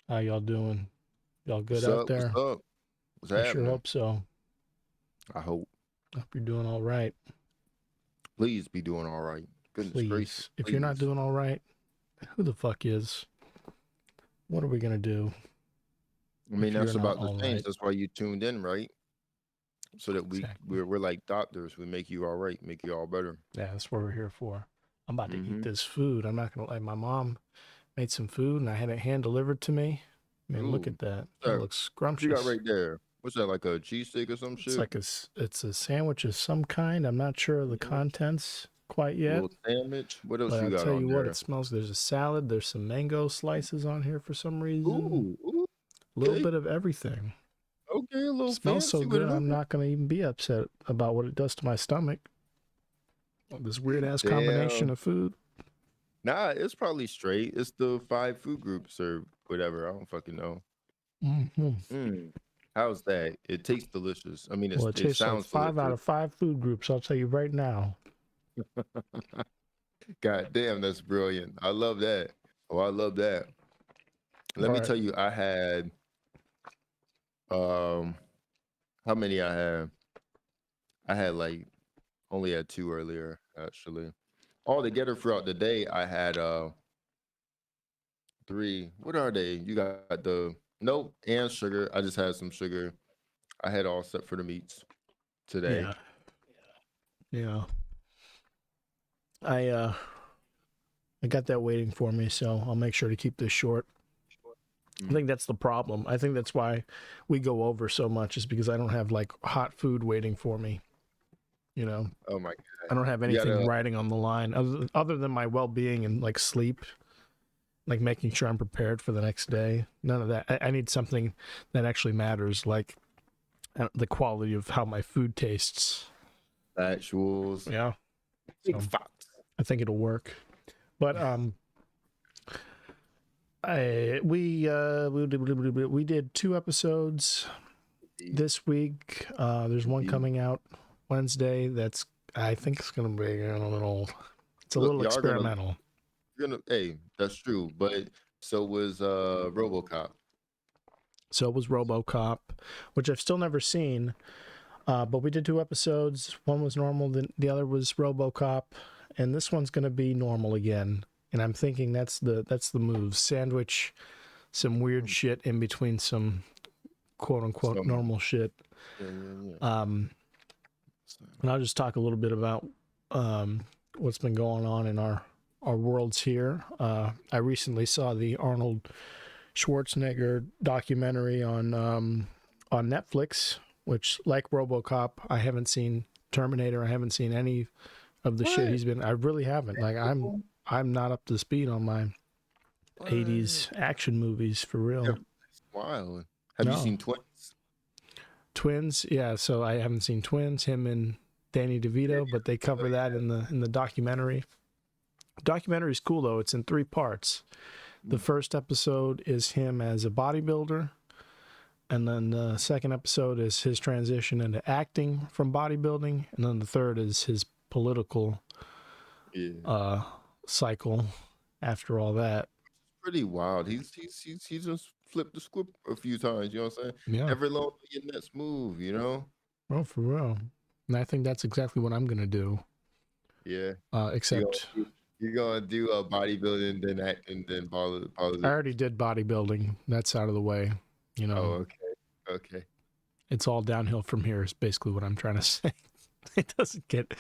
How y'all doing? Y'all good What's out up? What's there? up? What's I sure happening? hope so. I hope. Hope you're doing all right. Please be doing all right. Goodness gracious, Please. If you're not please. doing all right, who the fuck is? What are we going to do I mean, if you're that's not about to all change. right? That's why you tuned in, right? So that Exactly. we're like doctors. We make you all right, make you all better. Yeah, that's what we're here for. I'm about to eat Mm-hmm. this food. I'm not going to lie. My mom made some food and I had it hand delivered to me. I mean, look Ooh. at that. That So, looks what you got scrumptious. right there? What's that, like a cheesesteak or some It's shit? like it's a sandwich of some kind. I'm not sure of the Mm-hmm. contents quite A yet. little sandwich. What else But you I'll got tell on you what, it there? smells. There's a salad. There's some mango slices on here for some reason. Ooh, A little okay. bit of everything. Okay, a little Smells so fancy with good, it. I'm Okay. not going to even be upset about what it does to my stomach. This weird ass combination Damn. of food. Nah, it's probably straight. It's the 5 food groups or whatever. I don't fucking know. Mm-hmm. Mm. How's that? It tastes delicious. I mean, Well, it it tastes like sounds 5 out delicious. of 5 food groups. I'll tell you right now. God damn, that's brilliant. I love that. Oh, I love that. Let All me right. tell you, I had um how many I had? I had like only had 2 earlier, actually. All together throughout the day, I had 3. What are they? You got the nope and sugar. I just had some sugar. I had all set for the meats today. Yeah. Yeah. I uh I got that waiting for me, so I'll make sure to keep this short. I Mm. think that's the problem. I think that's why we go over so much is because I don't have like hot food waiting for me, you know. Oh my I God. don't have You anything gotta riding on the line other than my well-being and like sleep, like making sure I'm prepared for the next day. None of that. I need something that actually matters, like the quality of how my food tastes. actuals. Yeah. Big So fox. I think it'll work. But we did 2 episodes this week. There's one Indeed. coming out Wednesday. That's I think it's gonna be a little. It's a Look, little y'all gonna experimental. you're gonna hey, that's true. But so was RoboCop. So it was RoboCop, which I've still never seen. But we did 2 episodes. One was normal, the other was RoboCop, and this one's going to be normal again. And I'm thinking that's the move. Sandwich some weird shit in between some quote unquote Some normal shit. yeah. So, And I'll just talk a little bit about what's been going on in our worlds here. I recently saw the Arnold Schwarzenegger documentary on Netflix, which, like RoboCop, I haven't seen. Terminator, I haven't seen any of the shit what? he's been. I really haven't. Like I'm not up to speed on my What? 80s action movies for Yeah, real. it's wild. Have you No. seen Twins? Twins, yeah, so I haven't seen Twins, him and Danny DeVito, but they Oh cover that in the documentary. Documentary is cool though. It's in 3 parts. The yeah. first episode is him as a bodybuilder, and then the second episode is his transition into acting from bodybuilding, and then the third is his political Yeah. cycle after all that. Pretty wild. He's just flipped the script a few times, you know what I'm saying? Yeah, Never long your next move, you know? well, for real. And I think that's exactly what I'm gonna do. Yeah. You gonna Except do you're gonna do a bodybuilding, then acting, then I politics. already did bodybuilding. That's out of the way. You know, Oh, okay. Okay. it's all downhill from here. Is basically what I'm trying to say. It doesn't get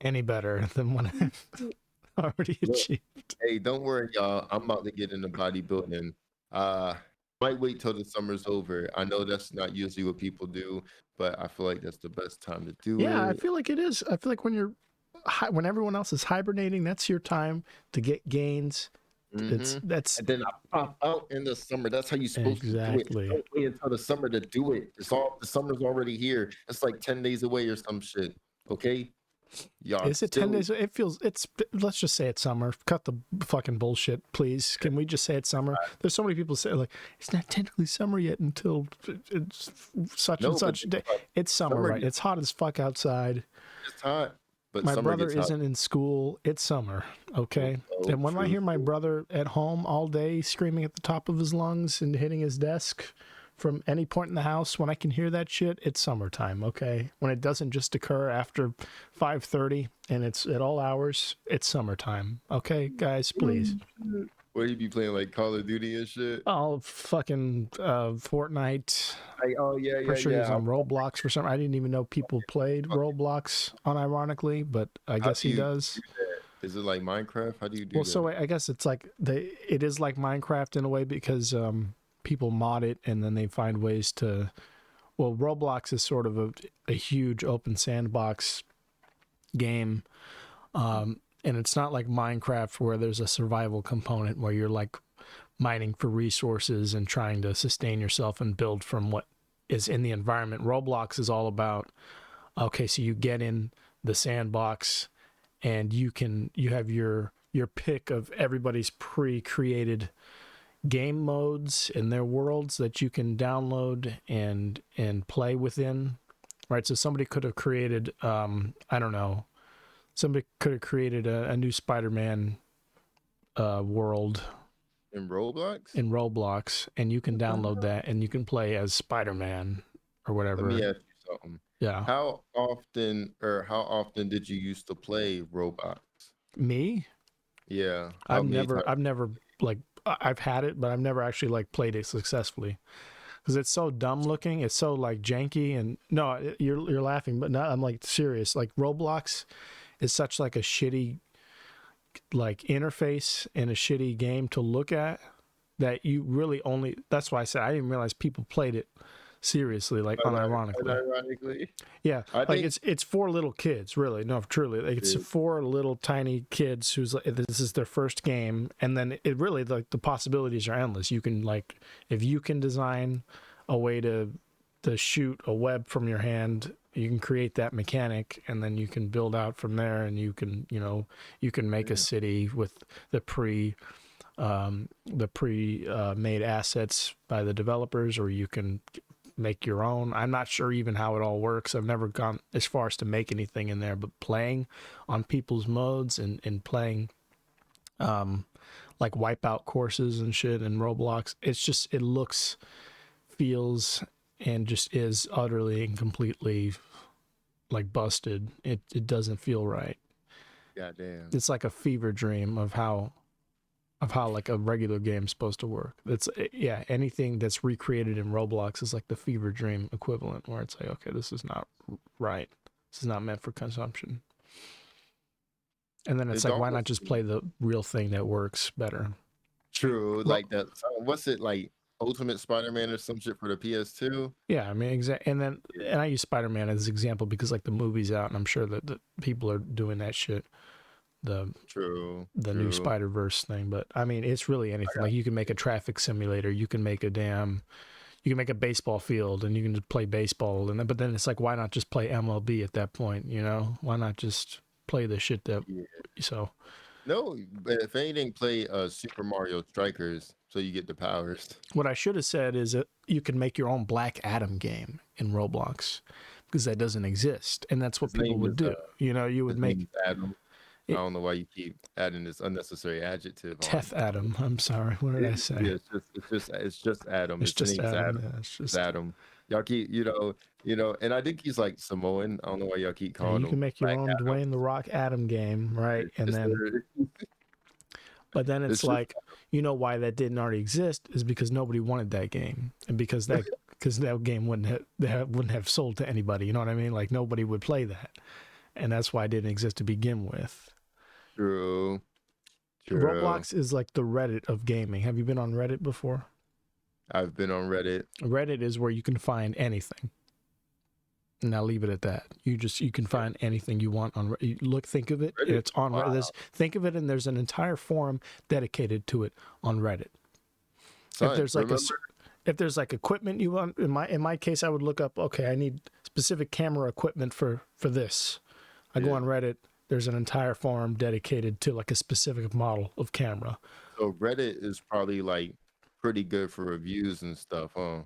any better than what I've already Look, achieved. hey, don't worry, y'all. I'm about to get into bodybuilding. Uh might wait till the summer's over. I know that's not usually what people do, but I feel like that's the best time to do Yeah, I it. feel like it is. I feel like when everyone else is hibernating, that's your time to get gains It's Mm-hmm. that's And then I pop out in the summer. That's how you're supposed to do it. exactly. Don't wait until the summer to do it. The summer's already here. It's like 10 days away or some shit. Okay? Y'all Is it 10 still days? It feels it's. Let's just say it's summer. Cut the fucking bullshit, please. Can we just say it's summer? There's so many people say like it's not technically summer yet until it's such no, and such day. It's summer, summer right? gets It's hot as fuck outside. it's hot, but My summer brother gets hot. isn't in school. It's summer, okay? Oh, And when I true. hear my brother at home all day screaming at the top of his lungs and hitting his desk from any point in the house, when I can hear that shit, it's summertime, okay? When it doesn't just occur after 5:30 and it's at all hours, it's summertime, okay, guys, please. Where you be playing like Call of Duty and shit? Oh, fucking Fortnite. Like, oh yeah, yeah, Pretty sure he was yeah. on Roblox for some. I didn't even know people played Roblox unironically, but I How guess do he you does. do that? Is it like Minecraft? How do you do Well, that? so I guess it's like it is like Minecraft in a way because people mod it and then they find ways to. Well, Roblox is sort of a huge open sandbox game, and it's not like Minecraft where there's a survival component where you're like mining for resources and trying to sustain yourself and build from what is in the environment. Roblox is all about okay, so you get in the sandbox and you have your pick of everybody's pre-created game modes in their worlds that you can download and play within, right? So somebody could have created I don't know, somebody could have created a new Spider-Man world In Roblox? in Roblox, and you can What the download hell? that and you can play as Spider-Man or Let whatever. me ask you something. Yeah. How often did you used to play Roblox? Me? Yeah. How many times? I've never like I've had it, but I've never actually like played it successfully because it's so dumb looking. It's so like janky and no, you're laughing, but not. I'm like serious. Like Roblox is such like a shitty like interface and a shitty game to look at that you really only. That's why I said I didn't realize people played it seriously, like unironically. Unironically. Yeah, I like think it's for little kids, really. No, truly, like it's Yeah. for little tiny kids who's like this is their first game, and then it really like the possibilities are endless. You can like if you can design a way to shoot a web from your hand, you can create that mechanic, and then you can build out from there, and you can you can make a city with the pre made assets by the developers, or you can make your own. I'm not sure even how it all works. I've never gone as far as to make anything in there, but playing on people's modes and playing like wipeout courses and shit in Roblox, it's just it looks, feels, and just is utterly and completely like busted. It doesn't feel right. goddamn. It's like a fever dream of how like a regular game's supposed to work. It's yeah, anything that's recreated in Roblox is like the fever dream equivalent, where it's like, okay, this is not right. This is not meant for consumption. And then it's like, why not just play the real thing that works better? True, like that. What's it like? Ultimate Spider-Man or some shit for the PS2? Yeah, I mean, exactly. And then, and I use Spider-Man as an example because like the movie's out, and I'm sure that the people are doing that shit. True. New Spider-Verse thing, but I mean, it's really anything. Like you can make a traffic simulator, you can make a baseball field, and you can just play baseball, and then, but then it's like, why not just play MLB at that point? You know, why not just play the shit that? Yeah. So No, but if anything, play Super Mario Strikers so you get the powers. what I should have said is that you can make your own Black Adam game in Roblox because that doesn't exist, and that's what His people name would is, do. You know, you would His make name is Adam. I don't know why you keep adding this unnecessary adjective. Teth Adam. I'm sorry. What did I say? Yeah, it's just Adam. It's just name's Adam. Adam. Yeah, it's It's just Adam. Y'all keep, and I think he's like Samoan. I don't know why y'all keep yeah, calling you him can make your Black own Adam. Dwayne the Rock Adam game, right? And It's then, but then it's just- like, you know why that didn't already exist is because nobody wanted that game, and because that game wouldn't have sold to anybody. You know what I mean? Like nobody would play that, and that's why it didn't exist to begin with. True. Roblox is like the Reddit of gaming. Have you been on Reddit before? I've been on Reddit. Reddit is where you can find anything. Now leave it at that. You can find anything you want on think of it. Reddit? It's on Wow. Reddit. Think of it, and there's an entire forum dedicated to it on Reddit. Son, if there's like equipment you want, in my case, I would look up. Okay, I need specific camera equipment for this. I go on Reddit. There's an entire forum dedicated to like a specific model of camera. So Reddit is probably like pretty good for reviews and stuff, huh?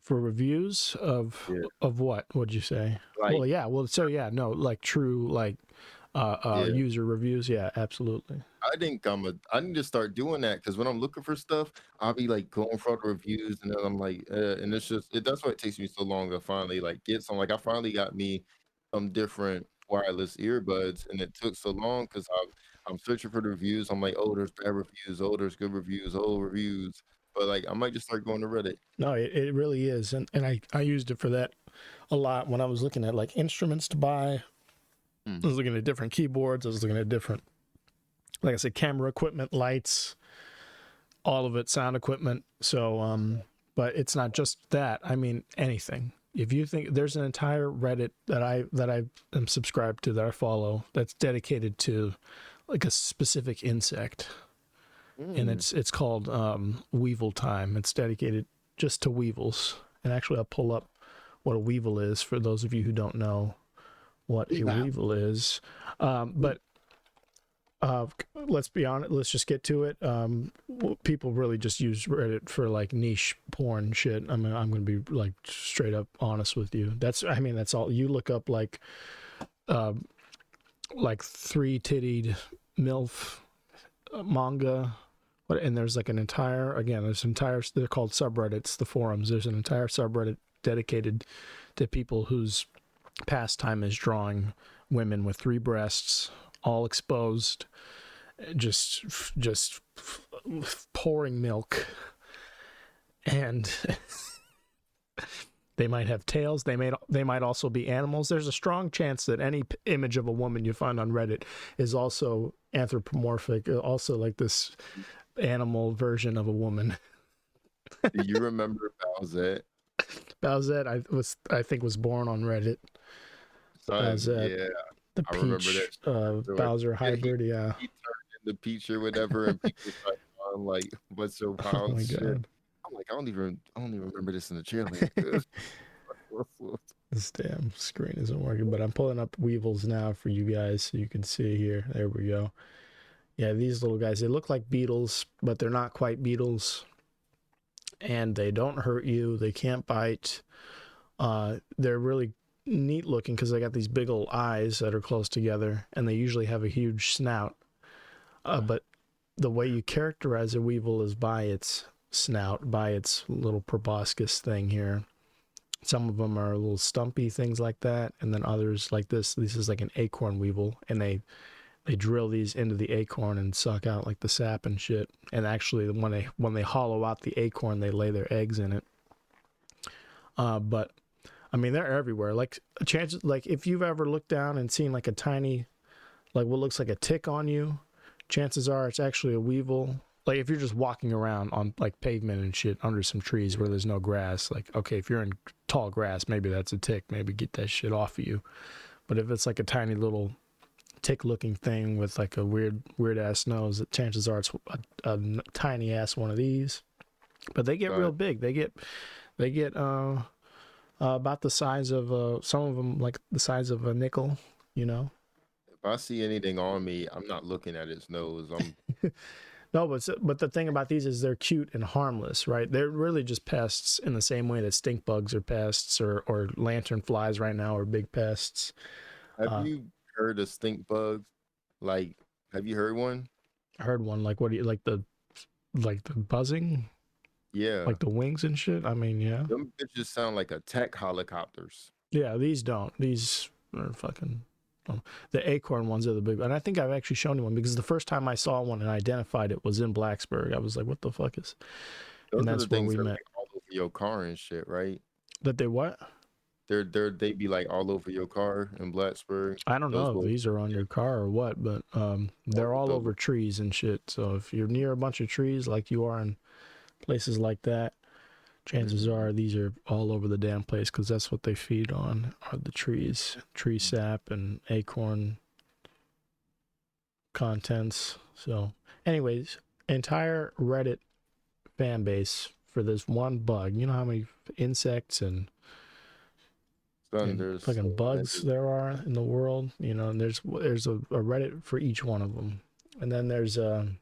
For reviews of what? What'd you say? Like, like true like user reviews. Yeah, absolutely. I think I need to start doing that because when I'm looking for stuff, I'll be like going for the reviews, and then I'm like, and that's why it takes me so long to finally like get some. Like I finally got me some different wireless earbuds, and it took so long because I'm searching for the reviews. I'm like, oh, there's bad reviews, oh, there's good reviews, oh, reviews. But like, I might just start going to Reddit. No, it really is, and I used it for that a lot when I was looking at like instruments to buy. I was looking at different keyboards. I was looking at different, like I said, camera equipment, lights, all of it, sound equipment. So, but it's not just that. I mean, anything. If you think there's an entire Reddit that I am subscribed to, that I follow, that's dedicated to like a specific insect, and it's called Weevil Time. It's dedicated just to weevils. And actually, I'll pull up what a weevil is for those of you who don't know what a weevil is. But let's be honest. Let's just get to it. People really just use Reddit for like niche porn shit. I mean, I'm going to be like straight up honest with you. That's all. You look up like 3-tittied MILF manga, and there's like they're called subreddits, the forums. There's an entire subreddit dedicated to people whose pastime is drawing women with 3 breasts, all exposed, just pouring milk, and they might have tails. They might also be animals. There's a strong chance that any image of a woman you find on Reddit is also anthropomorphic, also like this animal version of a woman. Do you remember Bowsette? Bowsette, I think was born on Reddit. Bowsette, yeah, the I remember Peach that. Bowser hybrid. He turned into Peach or whatever, and people started going like, "What's so Oh my shit?" god! I'm like, I don't even remember this in the trailer. This damn screen isn't working, but I'm pulling up Weevils now for you guys so you can see here. There we go. Yeah, these little guys, they look like beetles, but they're not quite beetles. And they don't hurt you. They can't bite. They're really neat looking because they got these big old eyes that are close together, and they usually have a huge snout. But the way you characterize a weevil is by its snout, by its little proboscis thing here. Some of them are little stumpy things like that, and then others like this. This is like an acorn weevil, and they drill these into the acorn and suck out like the sap and shit. And actually, when they hollow out the acorn, they lay their eggs in it. But I mean, they're everywhere. Like chances, like if you've ever looked down and seen like a tiny, like what looks like a tick on you, chances are it's actually a weevil. Like if you're just walking around on like pavement and shit under some trees where there's no grass, like okay, if you're in tall grass, maybe that's a tick. Maybe get that shit off of you. But if it's like a tiny little tick-looking thing with like a weird ass nose, that chances are it's a tiny ass one of these. But they get real big. They get about the size of some of them like the size of a nickel. You know. If I see anything on me, I'm not looking at its nose. I'm No, but the thing about these is they're cute and harmless, right? They're really just pests in the same way that stink bugs are pests or lantern flies right now are big pests. Have you heard of stink bugs? Like, have you heard one? I heard one. Like, what do you like the buzzing? Yeah. Like the wings and shit? I mean, yeah. Them bitches sound like attack helicopters. Yeah, these don't. These are fucking... The acorn ones are the big... And I think I've actually shown you one because the first time I saw one and identified it was in Blacksburg. I was like, what the fuck is... Those and are that's the where things we that are met. like all over your car and shit, right? That they what? They be like all over your car in Blacksburg. I don't Those know if will- these are on your car or what, but they're all those- over trees and shit. So if you're near a bunch of trees like you are in places like that, chances are these are all over the damn place because that's what they feed on are the trees, tree sap and acorn contents. So, anyways, entire Reddit fan base for this one bug. You know how many insects and Thunders. fucking bugs there are in the world, you know, and there's a Reddit for each one of them. And then there's an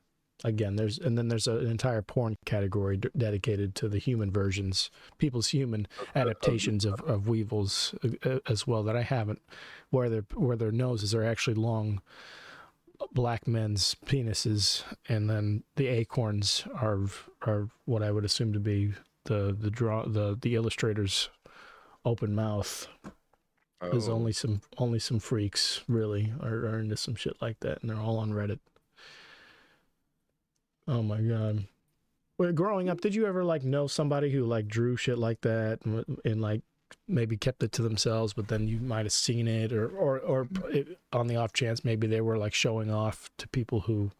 entire porn category dedicated to the human versions, people's human adaptations of weevils as well that I haven't, where their noses are actually long black men's penises, and then the acorns are what I would assume to be the illustrator's open mouth. There's only some freaks really are into some shit like that, and they're all on Reddit. Oh my god! Well, growing up, did you ever like know somebody who like drew shit like that and like maybe kept it to themselves, but then you might have seen it, or on the off chance maybe they were like showing off to people who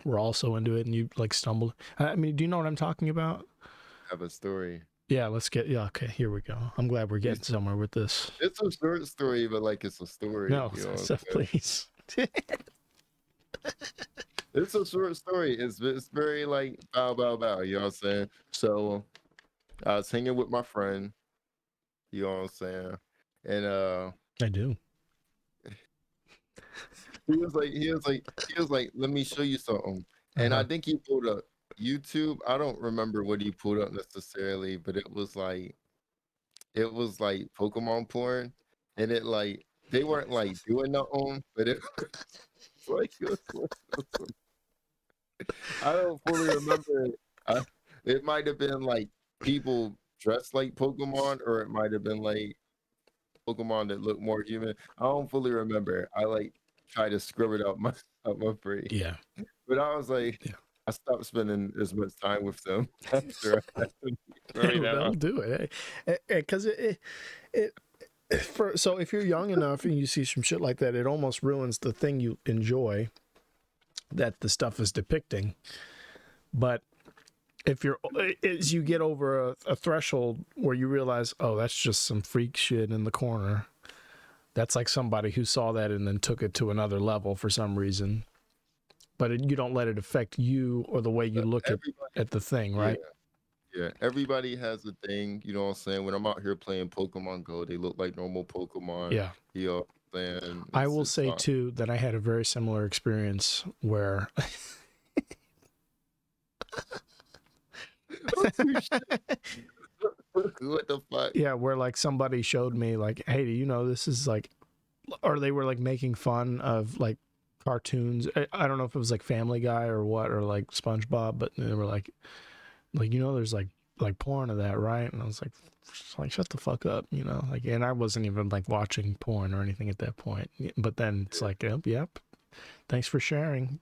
were also into it, and you like stumbled? I mean, do you know what I'm talking about? I have a story. Yeah, okay, here we go. I'm glad we're getting somewhere with this. It's a short story, but like it's a story. No, please. It's a short story. It's very like bow bow bow. You know what I'm saying? So I was hanging with my friend. You know what I'm saying? And I do. he was like, let me show you something. And I think he pulled up YouTube. I don't remember what he pulled up necessarily, but it was like Pokemon porn, and it like they weren't like doing nothing, but it was like I don't fully remember. It might have been like people dressed like Pokemon, or it might have been like Pokemon that looked more human. I don't fully remember. I like tried to scribble it out my brain. Yeah. But I was like, I stopped spending as much time with them after They'll do it, because so if you're young enough and you see some shit like that, it almost ruins the thing you enjoy that the stuff is depicting. But if as you get over a threshold where you realize, oh, that's just some freak shit in the corner, that's like somebody who saw that and then took it to another level for some reason. But you don't let it affect you or the way you look at the thing, right? Yeah, everybody has a thing, you know what I'm saying? When I'm out here playing Pokemon Go, they look like normal Pokemon. Yeah. You know what I'm saying? I will say, too, that I had a very similar experience where... What the fuck? Yeah, where like somebody showed me like, hey, do you know this is like... Or they were like making fun of like cartoons. I don't know if it was like Family Guy or what, or like SpongeBob, but they were like, you know, there's like porn of that, right? And I was like, shut the fuck up, you know, like, and I wasn't even like watching porn or anything at that point. But then it's like, yep, thanks for sharing.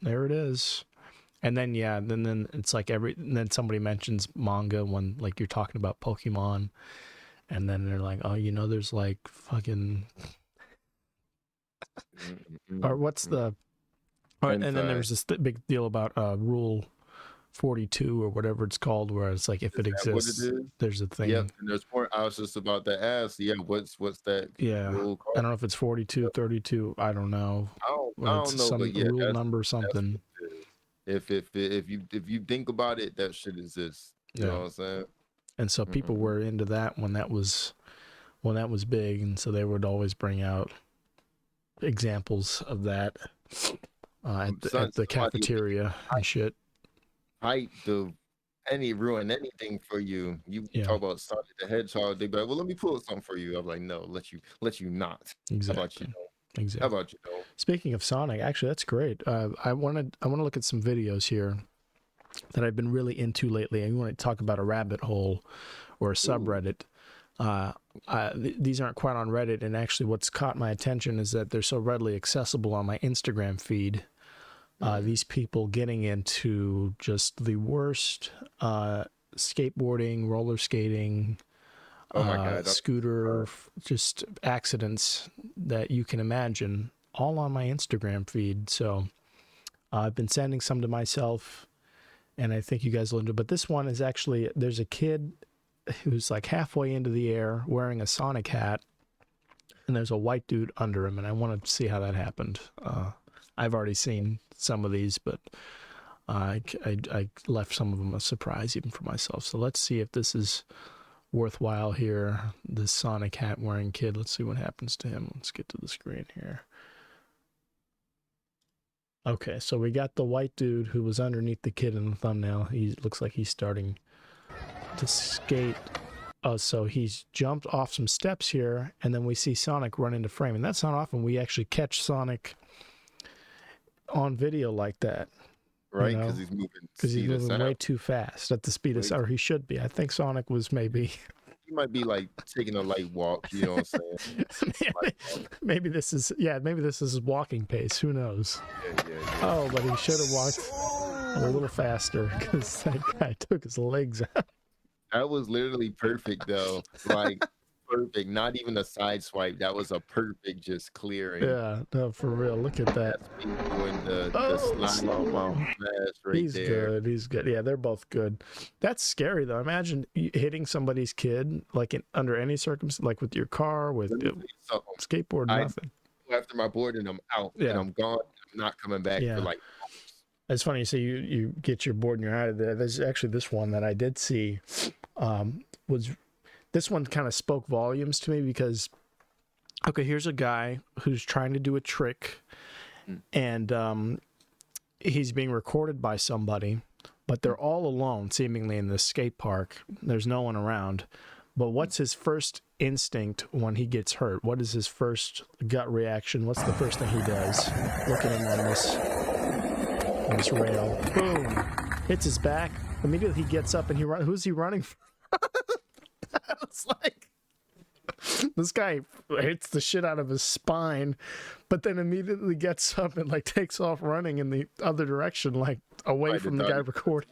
There it is. And then then it's like and then somebody mentions manga when like you're talking about Pokemon, and then they're like, oh, you know, there's like fucking, or what's the, and then there's this big deal about Rule 42 or whatever it's called, where it's like if it exists, there's a thing. Yeah, and there's more. I was just about to ask. Yeah, what's that? Yeah, rule called? I don't know if it's 42, 32. I don't know. I don't know, some but yeah, rule number something. If you think about it, that shit exists. You know what I'm saying? And so people were into that when that was big, and so they would always bring out examples of that at the cafeteria and shit. Ruin anything for you. You talk about Sonic the Hedgehog, they be like, well, let me pull something for you. I'm like, no, let you not. Exactly. How about you know? Exactly. How about you know? Speaking of Sonic, actually, that's great. I want to look at some videos here that I've been really into lately. I want to talk about a rabbit hole or a subreddit. These aren't quite on Reddit, and actually what's caught my attention is that they're so readily accessible on my Instagram feed. These people getting into just the worst skateboarding, roller skating, scooter, just accidents that you can imagine, all on my Instagram feed. So I've been sending some to myself, and I think you guys will enjoy. But this one is actually, there's a kid who's like halfway into the air wearing a Sonic hat, and there's a white dude under him, and I want to see how that happened. I've already seen some of these, but I left some of them a surprise even for myself. So let's see if this is worthwhile here. This Sonic hat wearing kid. Let's see what happens to him. Let's get to the screen here. Okay, so we got the white dude who was underneath the kid in the thumbnail. He looks like he's starting to skate. Oh, so he's jumped off some steps here, and then we see Sonic run into frame. And that's not often we actually catch Sonic on video like that. Right, because he's moving way too fast at the speed of, or he should be. I think Sonic was maybe. He might be like taking a light walk. You know what I'm saying? maybe this is his walking pace. Who knows? Yeah. Oh, but he should have walked a little faster because that guy took his legs out. That was literally perfect, though. Like. Perfect, not even a side swipe. That was a perfect just clearing. Yeah, no, for real. Look at that. That's me doing the slow-mo right He's there. good. He's good. Yeah, they're both good. That's scary though. Imagine hitting somebody's kid like under any circumstance, like with your car, with skateboard, nothing. After my board and I'm out and I'm gone. I'm not coming back for like. It's funny you say you get your board and you're out of there. There's actually this one that I did see was. This one kind of spoke volumes to me because, okay, here's a guy who's trying to do a trick, and he's being recorded by somebody, but they're all alone, seemingly, in this skate park. There's no one around. But what's his first instinct when he gets hurt? What is his first gut reaction? What's the first thing he does? Look at him on this rail. Boom! Hits his back. Immediately he gets up and he runs. Who's he running from? It's like this guy hits the shit out of his spine, but then immediately gets up and like takes off running in the other direction, like away from the guy recording.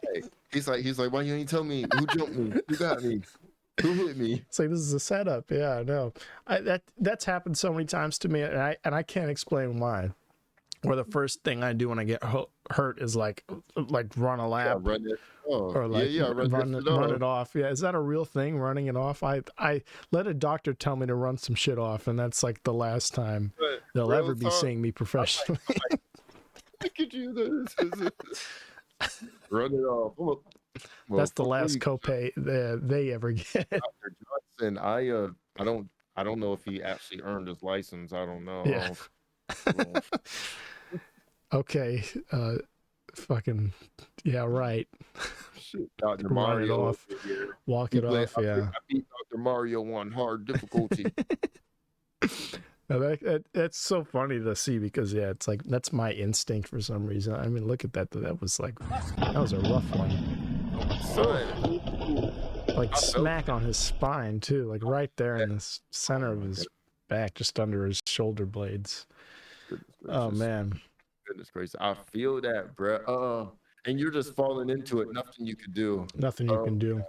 He's like, why you ain't tell me who jumped me? Who got me? Who hit me? It's like, this is a setup. Yeah, I know. That's happened so many times to me, and I can't explain why. Or the first thing I do when I get hurt is like run a lap, run it. Or like run it off. Yeah, is that a real thing? Running it off? I let a doctor tell me to run some shit off, and that's like the last time they'll ever be seeing me professionally. Look at you, run it off. Well, that's the last copay they ever get. Dr. Johnson, I don't know if he actually earned his license. I don't know. Yeah. Okay, fucking yeah, right. Shit, Dr. Mario off. Walk it off. I beat Dr. Mario on hard difficulty. No, that's so funny to see because it's like that's my instinct for some reason. I mean, look at that. That was a rough one. Like smack on his spine too, like right there in the center of his back, just under his shoulder blades. Oh man. Goodness gracious. I feel that, bro. And you're just falling into it. Nothing you could do. Nothing you can do.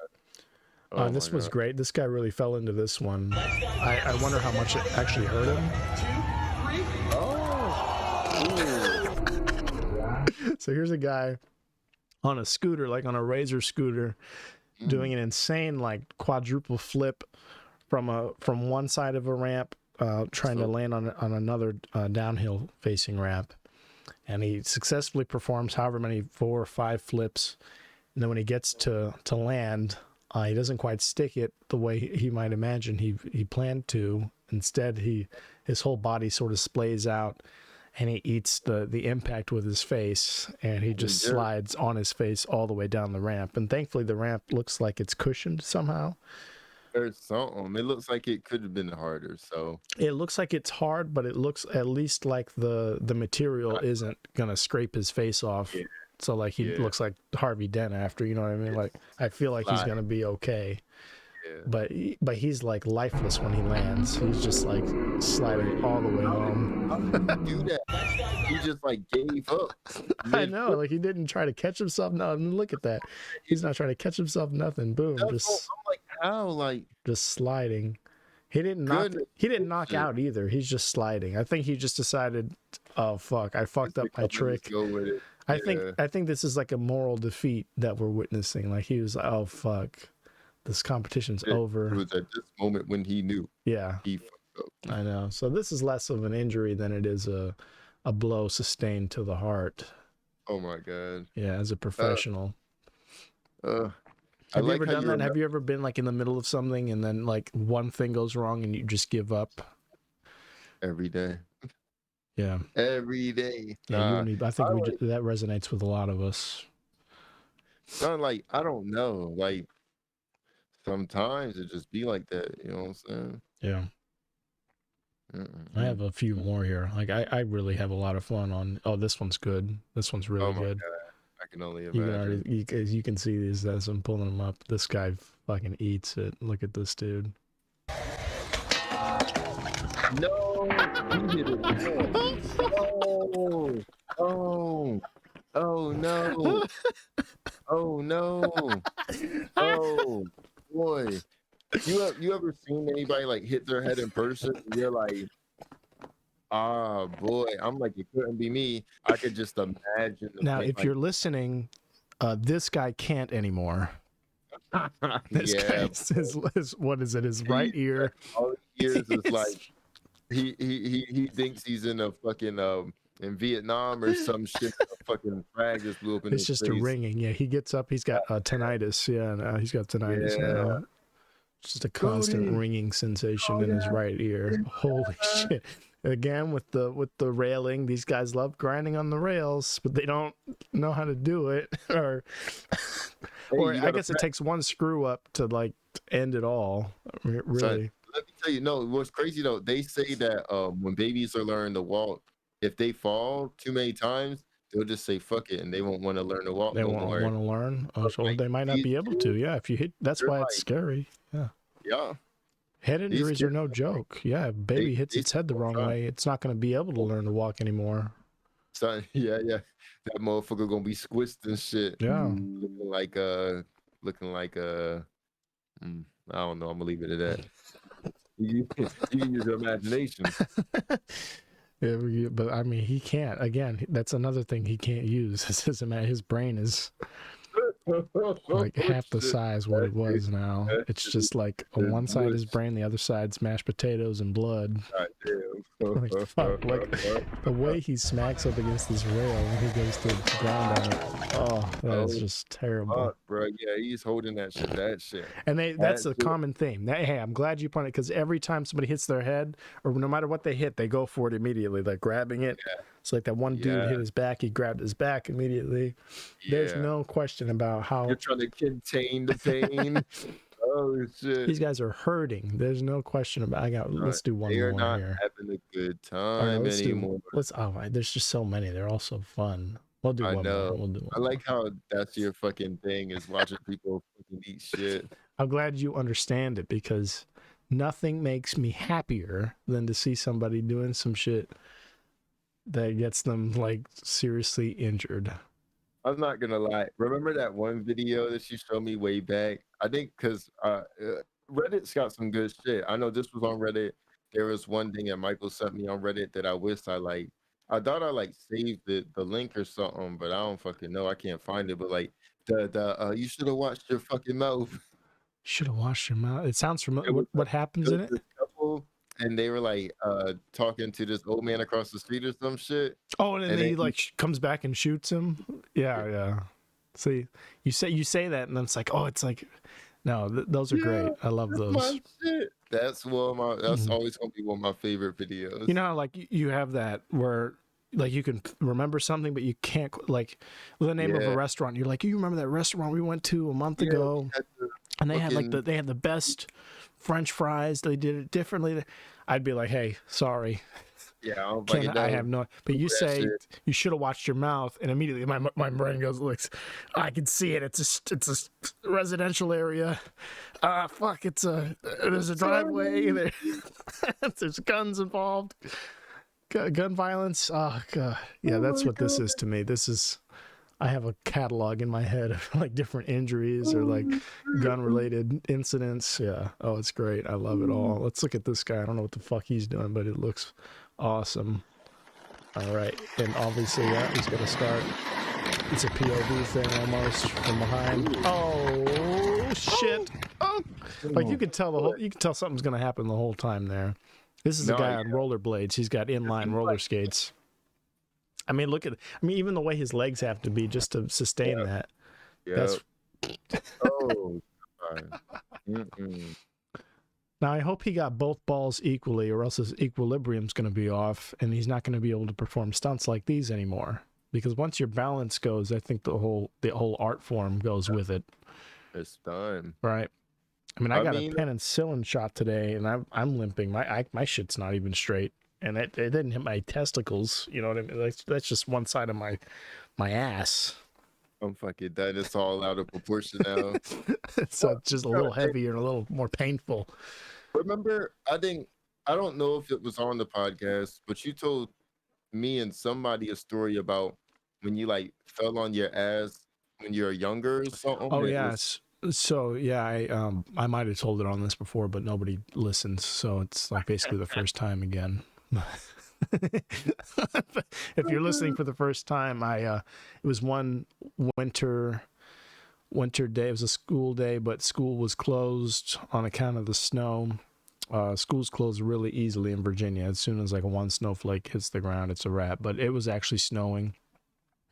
This was great. This guy really fell into this one. I wonder how much it actually hurt him. So here's a guy on a scooter, like on a Razor scooter, doing an insane like quadruple flip from one side of a ramp, trying to land on another downhill facing ramp. And he successfully performs however many 4 or 5 flips. And then when he gets to land, he doesn't quite stick it the way he might imagine he planned to. Instead, his whole body sort of splays out, and he eats the impact with his face, and he just slides on his face all the way down the ramp. And thankfully, the ramp looks like it's cushioned somehow. There's something. It looks like it could have been harder. So it looks like it's hard, but it looks at least like the material isn't gonna scrape his face off. Yeah. So like he looks like Harvey Dent after, you know what I mean? Like I feel like he's gonna be okay. Yeah. But he's like lifeless when he lands. He's just like sliding all the way home. How did he do that? He just like gave up. I know, like he didn't try to catch himself. No, I mean, look at that. He's not trying to catch himself. Nothing. Boom. I'm like, how? Like just sliding. He didn't knock out either. He's just sliding. I think he just decided, oh fuck, I fucked up my trick. Yeah. I think this is like a moral defeat that we're witnessing. Like he was like, oh fuck, this competition's It over. was at this moment when he knew Yeah, he fucked up. I know. So this is less of an injury than it is a blow sustained to the heart. Oh my god. Yeah, as a Uh, professional. uh, I Have you like ever how done you that? remember Have you ever been like in the middle of something and then like one thing goes wrong and you just give up? every day. Yeah. Every day. Yeah, you Nah, and me. I I think like, that resonates with a lot of us. son, like, I don't know. Like, sometimes it just be like that. You know what I'm saying? Yeah. I Mm-mm-mm. have a few more here. Like I really have a lot of fun on. Oh, this one's good. This one's Oh really my good. god. I can only You can imagine. already you can see these as I'm pulling them up. This guy fucking eats it. Look at this dude. No, he hit it again. Oh, oh, oh no. Oh no. Oh boy. You ever seen anybody like hit their head in person? And you're like, ah boy, I'm like, it couldn't be me. I could just imagine the Now, pain. if Like, you're listening, this guy can't anymore. This yeah, guy his what is it? His right he, ear. all he hears is like It's, he thinks he's in a fucking in Vietnam or some shit. A fucking frag just blew up in it's his just a face. ringing. Yeah, he gets up. He's got tinnitus. Yeah, no, he's got tinnitus Yeah, now. It's just a constant Cody. ringing sensation Oh in his yeah. right ear. Holy shit! Again with the railing, these guys love grinding on the rails, but they don't know how to do it, or Hey, or you I gotta guess it takes one screw up to like end it all. son, Really, let me tell you, no, what's crazy though, they say that when babies are learning to walk, if they fall too many times, they'll just say fuck it and they won't want to learn to walk they no won't more. want to learn, But or like they might not these be able to. kids, Yeah, if you hit, that's they're why it's like, scary. Yeah, yeah, head these injuries are kids no are like joke. Yeah, if baby hits they its head the all wrong the time. way, it's not going to be able to learn to walk anymore. Son, yeah, yeah. That motherfucker gonna be squished and shit. Yeah. Looking like I don't know, I'm gonna leave it at that. You, you can use your imagination. Yeah, but I mean, he can't. Again, that's another thing he can't use. His brain is Oh like half the shit. size what That it shit, was now. that It's shit just like on is one side is mush. brain, the other side's mashed potatoes and blood. Goddamn. Like fuck, like the way he smacks up against this rail when he goes to grind on it. Oh, that is Oh just terrible. fuck, bro. Yeah, he's holding that shit. That shit. And that's That a shit. common theme. Hey, I'm glad you pointed because every time somebody hits their head, or no matter what they hit, they go for it immediately, like grabbing it. So like that one dude Yeah, hit his back, he grabbed his back immediately. There's yeah. no question about You're how trying to contain the pain. Oh shit. these guys are hurting. There's no question about. Let's do one They are more not here. having a good Or no, time anymore. let's. Oh, there's just so many. They're all so fun. We'll do I one more. know. We'll do I one more. like how that's your fucking thing is watching people fucking eat shit. I'm glad you understand it because nothing makes me happier than to see somebody doing some shit that gets them like seriously injured. I'm not gonna lie. Remember that one video that you showed me way back? I think because Reddit's got some good shit. I know this was on Reddit. There was one thing that Michael sent me on Reddit that I wish I like. I thought I like saved the link or something, but I don't fucking know. I can't find it. But like the you should have watched your fucking mouth. Should have washed your mouth. It sounds familiar. It was What happens in it? this couple and they were like talking to this old man across the street or some shit. Oh, and then And then he like comes back and shoots him. Yeah, yeah. See, you say that, and then it's like, oh, it's like, no, those are great. I love that's those. my shit. That's one of my. That's Mhm. always gonna be one of my favorite videos. You know how like you have that where like you can remember something, but you can't like the name of a Yeah, restaurant. You're like, you remember that restaurant we went to a month yeah. ago, We had the and they had like fucking they had the best French fries. They did it differently. I'd be like, hey, sorry, yeah. I don't can fucking I know. have no? But you Remember that say shit. you should have watched your mouth, and immediately my brain goes, looks, I can see it. It's a residential area. Fuck, there's a driveway. Sorry. There's guns involved. Gun violence. Oh god, yeah, Oh that's my what this god. is to me. This is. I have a catalog in my head of like different injuries or like Oh, gun related incidents. Yeah. Oh, it's great. I love it all. Let's look at this guy. I don't know what the fuck he's doing, but it looks awesome. All right. And obviously, yeah, he's going to start. It's a POV thing almost from behind. Oh shit! Like you can tell something's gonna happen the whole time there. This is a guy on rollerblades. He's got inline roller skates. I mean, even the way his legs have to be just to sustain that. Yeah. Oh. Now, I hope he got both balls equally, or else his equilibrium's going to be off, and he's not going to be able to perform stunts like these anymore. Because once your balance goes, I think the whole art form goes with it. It's time, right? I mean, I got a penicillin shot today, and I'm limping. My shit's not even straight, and it didn't hit my testicles. You know what I mean? That's just one side of my ass. I'm fucking done. It's all out of proportion now. So it's just a little heavier and a little more painful. Remember, I don't know if it was on the podcast, but you told me and somebody a story about when you like fell on your ass when you were younger or something. Oh yes. So yeah, I might have told it on this before, but nobody listens. So it's like basically the first time again. If you're listening for the first time, it was one winter day. It was a school day, but school was closed on account of the snow. Schools close really easily in Virginia. As soon as like one snowflake hits the ground, it's a wrap. But it was actually snowing,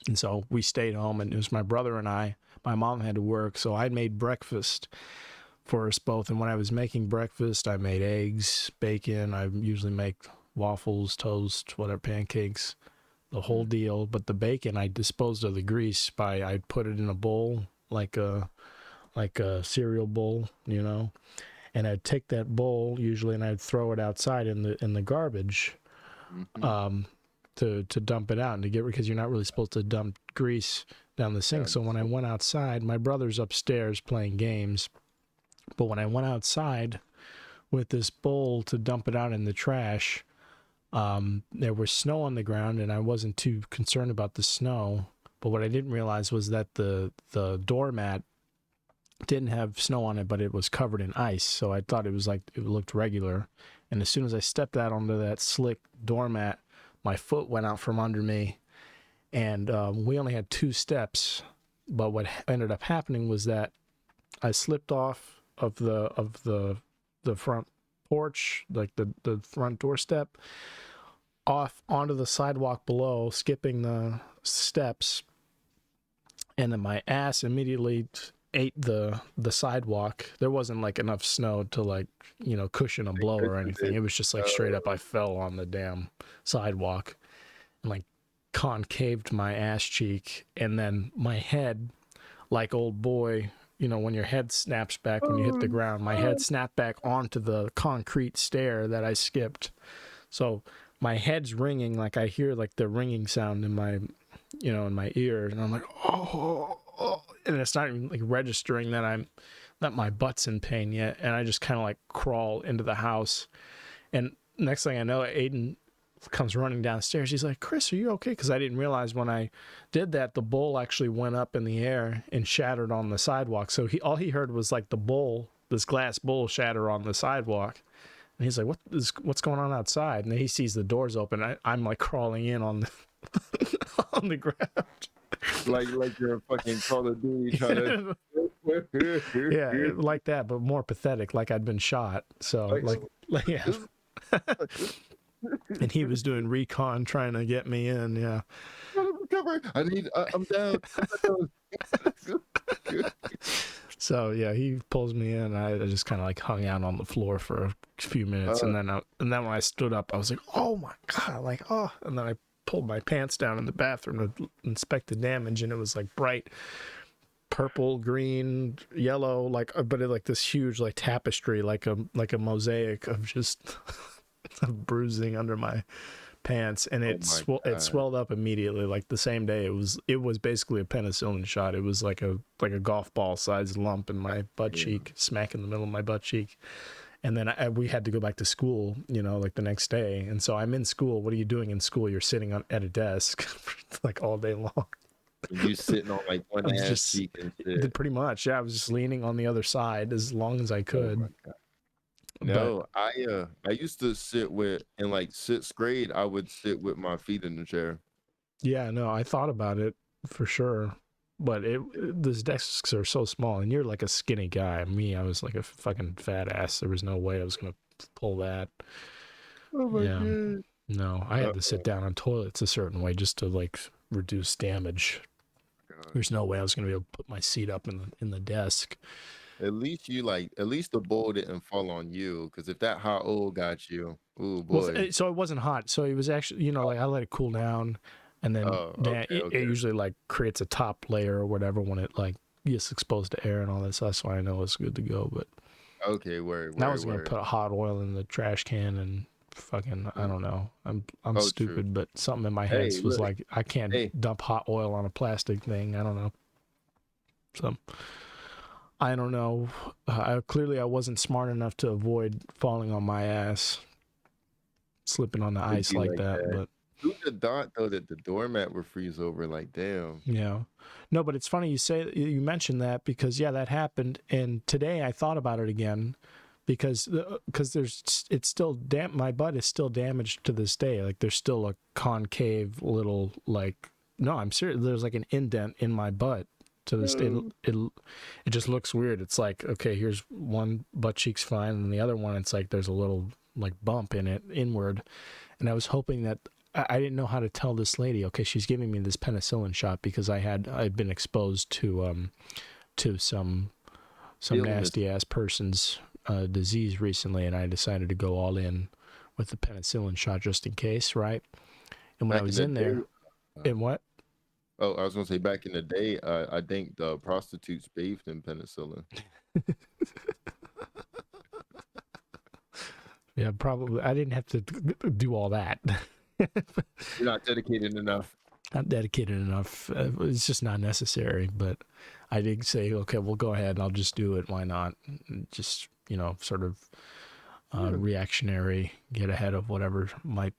and so we stayed home. And it was my brother and I. My mom had to work, so I made breakfast for us both. And when I was making breakfast, I made eggs, bacon. I usually make waffles, toast, whatever, pancakes, the whole deal. But the bacon, I disposed of the grease I put it in a bowl, like a cereal bowl, you know. And I'd take that bowl usually, and I'd throw it outside in the garbage, to dump it out and to get, because you're not really supposed to dump grease down the sink. So when I went outside, my brother's upstairs playing games, but when I went outside with this bowl to dump it out in the trash, there was snow on the ground, and I wasn't too concerned about the snow. But what I didn't realize was that the doormat didn't have snow on it, but it was covered in ice. So I thought it looked regular. And as soon as I stepped out onto that slick doormat, my foot went out from under me, and we only had 2 steps. But what ended up happening was that I slipped off of the front porch, like the front doorstep, off onto the sidewalk below, skipping the steps, and then my ass immediately ate the sidewalk. There wasn't like enough snow to like, you know, cushion a blow or anything. It was just like straight up I fell on the damn sidewalk and like concaved my ass cheek, and then my head, like old boy, you know, when your head snaps back when you hit the ground, my head snapped back onto the concrete stair that I skipped. So my head's ringing, like I hear like the ringing sound in my, you know, in my ear, and I'm like, oh, and it's not even like registering that my butt's in pain yet. And I just kind of like crawl into the house, and next thing I know, Aiden comes running downstairs. He's like, Chris, are you okay? Because I didn't realize when I did that, the bowl actually went up in the air and shattered on the sidewalk. So all he heard was like this glass bowl shatter on the sidewalk. And he's like, what's going on outside? And then he sees the doors open. I'm like crawling in on on the ground. Like you're a fucking Call of Duty trying to... Yeah, like that, but more pathetic, like I'd been shot. So like yeah. And he was doing recon trying to get me in. Yeah. I'm down. So yeah, he pulls me in. I just kind of like hung out on the floor for a few minutes, and then when I stood up, I was like, oh my god, like oh, and then I pulled my pants down in the bathroom to inspect the damage, and it was like bright purple, green, yellow, like but like this huge like tapestry, like a mosaic of just of bruising under my pants, and it swelled up immediately. Like the same day, it was basically a penicillin shot. It was like a golf ball sized lump in my butt cheek, smack in the middle of my butt cheek. And then we had to go back to school, you know, like the next day. And so I'm in school. What are you doing in school? You're sitting at a desk like all day long. You sitting on like one ass cheek and shit. Pretty much, yeah. I was just leaning on the other side as long as I could. No, I used to sit in like 6th grade. I would sit with my feet in the chair. Yeah, no, I thought about it. for sure. But those desks are so small, and you're like a skinny guy. Me, I was like a fucking fat ass. There was no way I was gonna pull that. Oh my Yeah, god. no, I had to sit Uh-oh. down on toilets a certain way just to like reduce damage. God. There's no way I was gonna be able to put my seat up in the desk. At least the bowl didn't fall on you, because if that hot oil got you, oh Well, boy. so it wasn't hot. So it was actually, like I let it cool down, and then Oh, okay, it okay. usually like creates a top layer or whatever when it like gets exposed to air and all that. So that's why I know it's good to go. But Okay, word, I word, was gonna word. put hot oil in the trash can and fucking I Mm. don't know. I'm Oh, true. stupid, but something in my head Hey, was look, like I can't hey, dump hot oil on a plastic thing. I don't know. So I don't know. Clearly I wasn't smart enough to avoid falling on my ass, slipping on the it'd ice be like like that. that. But Who would have thought though that the doormat would freeze over? Like, damn. yeah. No, but it's funny you mentioned that because yeah, that happened, and today I thought about it again because it's still my butt is still damaged to this day. Like there's still a concave little like no, I'm serious. There's like an indent in my butt to this day. Oh, It just looks weird. It's like okay, here's one butt cheek's fine, and the other one it's like there's a little like bump in it inward, and I was hoping that I didn't know how to tell this lady. Okay, she's giving me this penicillin shot because I'd been exposed to some illness nasty ass person's disease recently, and I decided to go all in with the penicillin shot just in case, right? And when I back in was the in day. there, and what? Oh, I was gonna say back in the day, I think the prostitutes bathed in penicillin. Yeah, probably I didn't have to do all that. You're not dedicated enough. Not dedicated enough. It's just not necessary. But I did say, okay, we'll go ahead and I'll just do it. Why not? Just sort of Yeah. reactionary, get ahead of whatever might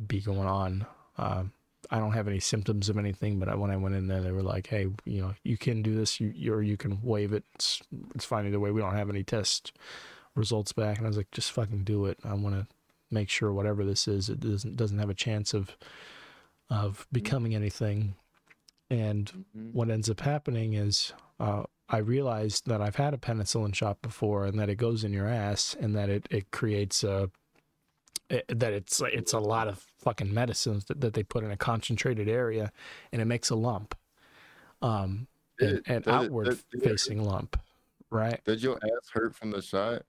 be going on. I don't have any symptoms of anything, but when I went in there, they were like, "Hey, you can do this, or you can waive it. It's fine either way. We don't have any test results back." And I was like, "Just fucking do it. I want to make sure whatever this is, it doesn't have a chance of becoming anything." And Mhm. what ends up happening is I realized that I've had a penicillin shot before, and that it goes in your ass, and that it creates that it's a lot of fucking medicines that they put in a concentrated area, and it makes a lump, an outward facing lump, right? Does your ass hurt from the shot?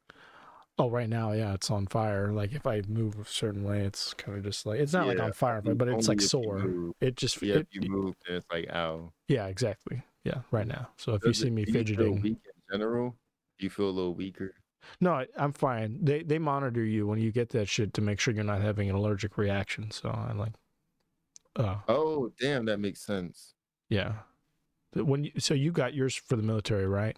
Oh, right now, yeah, it's on fire. Like if I move a certain way, it's kind of just like it's not like Yeah, on fire, but it's only like if you sore. move. It just Yeah, if you move, then it's like, ow. yeah, exactly. Yeah, right now. So if you Does see it? me Do you feel fidgeting, weak in general? Do you feel a little weaker? no, I'm fine. They monitor you when you get that shit to make sure you're not having an allergic reaction. So I like, oh Oh, damn, that makes sense. yeah. So you got yours for the military, right?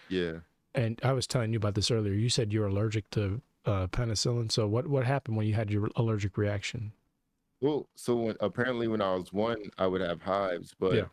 Yeah. And I was telling you about this earlier. You said you're allergic to penicillin. So what happened when you had your allergic reaction? Well, so apparently when I was one, I would have hives, Yeah. but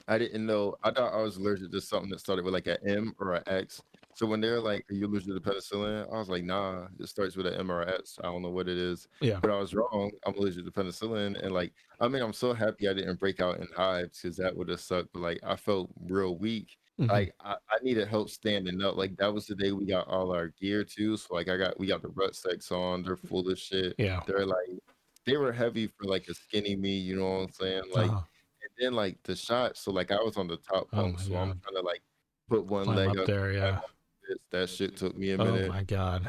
I didn't know. I thought I was allergic to something that started with like an M or an X. So when they're like, "Are you allergic to penicillin?" I was like, "Nah, it starts with an M or an X. I don't know what it is." Yeah. But I was wrong. I'm allergic to penicillin, and like, I mean, I'm so happy I didn't break out in hives because that would have sucked. But like, I felt real weak. Mm-hmm. Like, I needed help standing up. Like that was the day we got all our gear too. So like, we got the rucksacks on. They're full of shit. Yeah. They're like, they were heavy for like a skinny me. You know what I'm saying? Like Uh-huh. and then, like, the shot so, like, I was on the top Oh bunk, my so I'm God. trying to, like, put one Climb leg up up there. and climb Yeah. up this. That shit took me a Oh minute. my God.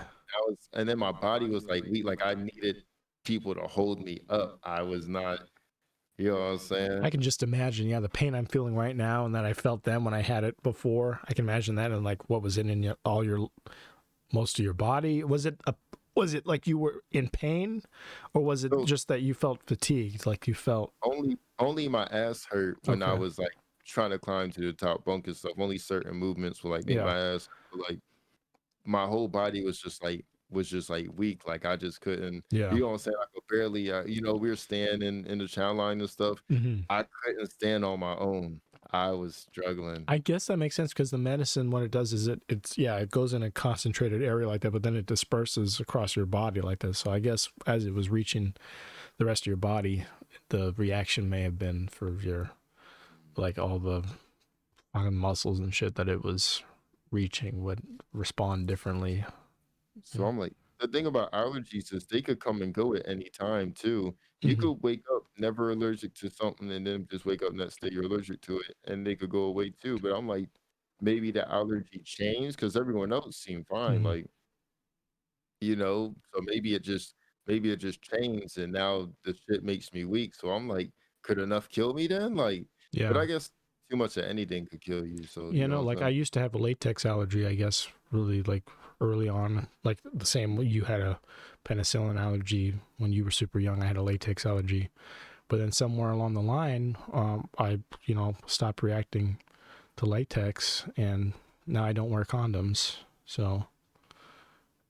And then my body was, like, weak, like, I needed people to hold me up. I was not you know what I'm saying? I can just imagine, yeah, the pain I'm feeling right now and that I felt then when I had it before. I can imagine that and like what was in most of your body. Was it like you were in pain, or was it So, just that you felt fatigued, like you felt only my ass hurt when I okay. was, like, trying to climb to the top bunk and stuff. Only certain movements will, like, make Yeah. my ass hurt, but, like my whole body was just like weak. Like I just couldn't, Yeah. you know what I'm saying? I could barely, we were staying in the channel line and stuff. Hmm. I couldn't stand on my own. I was struggling. I guess that makes sense because the medicine, what it does is it goes in a concentrated area like that, but then it disperses across your body like that. So I guess as it was reaching the rest of your body, the reaction may have been for your, like, all the fucking muscles and shit that it was reaching would respond differently. So I'm like, the thing about allergies is they could come and go at any time too. You Mhm. could wake up never allergic to something and then just wake up next day you're allergic to it and they could go away too. But I'm like, maybe the allergy changed because everyone else seemed fine. Mhm. Like, so maybe it just changed and now the shit makes me weak. So I'm like, could enough kill me then? Like, but Yeah. I guess too much of anything could kill you. So You you know, know what like I'm I saying? used to have a latex allergy, I guess, really like early on. Like the same way you had a penicillin allergy when you were super young. I had a latex allergy. But then somewhere along the line, I, stopped reacting to latex and now I don't wear condoms. So,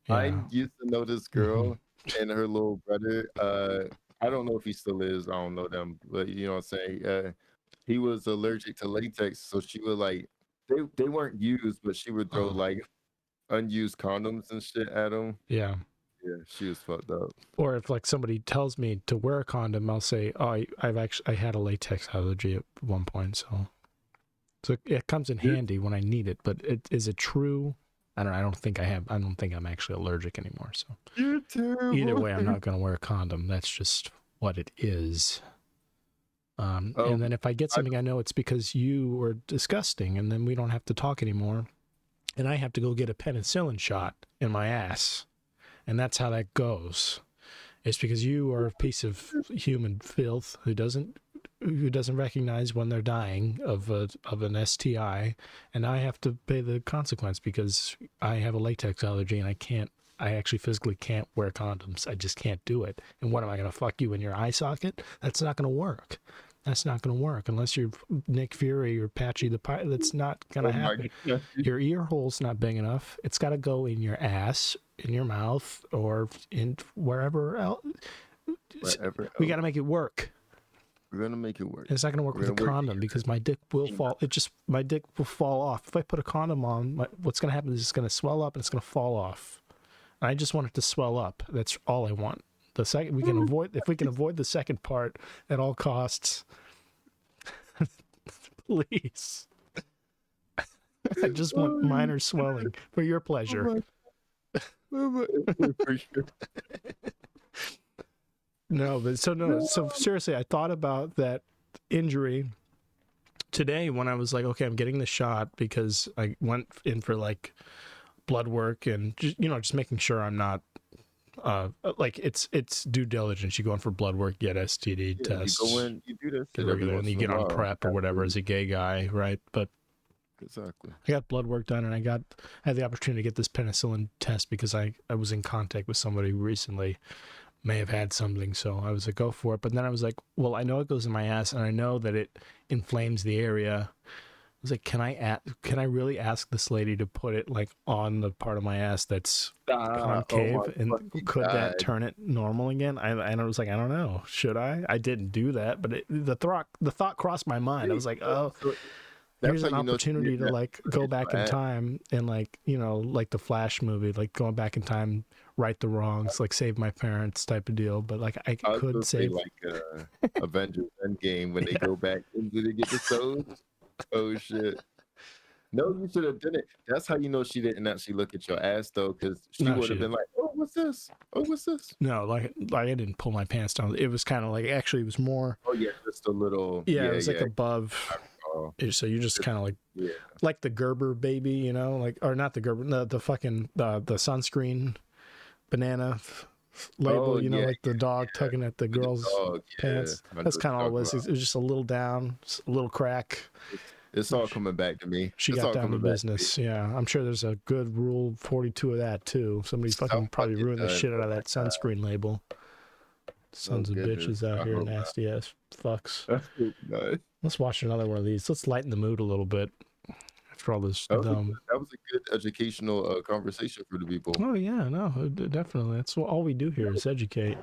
I yeah. used to know this Hmm. girl and her little brother. I don't know if he still is. I don't know them, but you know what I'm saying. He was allergic to latex, so she would like they weren't used, but she would throw Oh, like unused condoms and shit at him. yeah. Yeah, she was fucked up. Or if like somebody tells me to wear a condom, I'll say, "Oh, I had a latex allergy at one point." So it comes in You handy when I need it. But is it true? I don't. I don't think I have. I don't think I'm actually allergic anymore. So you're either terrible. way, I'm not going to wear a condom. That's just what it is. And then Um, if I get I something, I know it's because you were disgusting, and then we don't have to talk anymore. And I have to go get a penicillin shot in my ass, and that's how that goes. It's because you are a piece of human filth who doesn't recognize when they're dying of an STI, and I have to pay the consequence because I have a latex allergy and I actually physically can't wear condoms. I just can't do it. And what am I going to fuck you in your eye socket? That's not going to work. That's not going to work unless you're Nick Fury or Patchy the Pirate. That's not going to oh my happen. god, Your ear hole's not big enough. It's got to go in your ass, in your mouth, or in wherever else. whatever We else. got to make it work. We're gonna make it work. And it's not going to work We're with a gonna work condom because my dick will together. fall. My dick will fall off. If I put a condom on, what's going to happen is it's going to swell up and it's going to fall off. I just want it to swell up. That's all I want. The second if we can avoid the second part at all costs, please. I just want minor swelling for your pleasure. For sure. No, but so seriously, I thought about that injury today when I was like, okay, I'm getting the shot because I went in for like blood work and just making sure I'm not like it's due diligence. You go in for blood work, get STD Yeah, you go tests, in, you do that get shit every regular, and once you in a get on while. prep or whatever as a gay guy, right? But Exactly. I got blood work done and I had the opportunity to get this penicillin test because I was in contact with somebody who recently may have had something, so I was like, go for it. But then I was like, well, I know it goes in my ass and I know that it inflames the area. I was like, can I really ask this lady to put it like on the part of my ass that's Oh my concave, and fucking could god. that turn it normal again? And I was like, I don't know, should I didn't do that, but the thought crossed my mind. I was like, oh, So that's here's how an you know she opportunity did to that. like Look go at back your in ass. time and like like the Flash movie, like going back in time, right the wrongs, like save my parents type of deal. But like I I was could gonna say save. like Avengers Endgame when they Yeah. go back into to get the stone. Oh shit. No, you should have done it. That's how you know she didn't actually look at your ass though, because she No, would she have been didn't. like, "Oh, what's this? Oh, what's this?" No, like I didn't pull my pants down. It was kind of like actually it was more. Oh yeah, just a little. Yeah, it Yeah, was like yeah. above. Oh, So you just kind of yeah. like the Gerber baby, like or not the Gerber, the fucking the sunscreen banana label, Oh yeah, like the dog yeah. tugging at the With the girl's dog. Yeah, pants. I know That's what kind of all you're it talking was. about. It was just a little down, a little crack. It's all coming back to me. She It's got all down to coming back to me. business. Yeah, I'm sure there's a good rule 42 of that too. Somebody So fucking probably fucking ruined the done. shit out Oh of my that sunscreen label. god. Oh Sons of goodness. bitches out I here, hope nasty ass fucks. not. I hope not. Let's watch another one of these. Let's lighten the mood a little bit after all this dumb. That was a good educational conversation for the people. Oh yeah, no, definitely. That's all we do here is educate.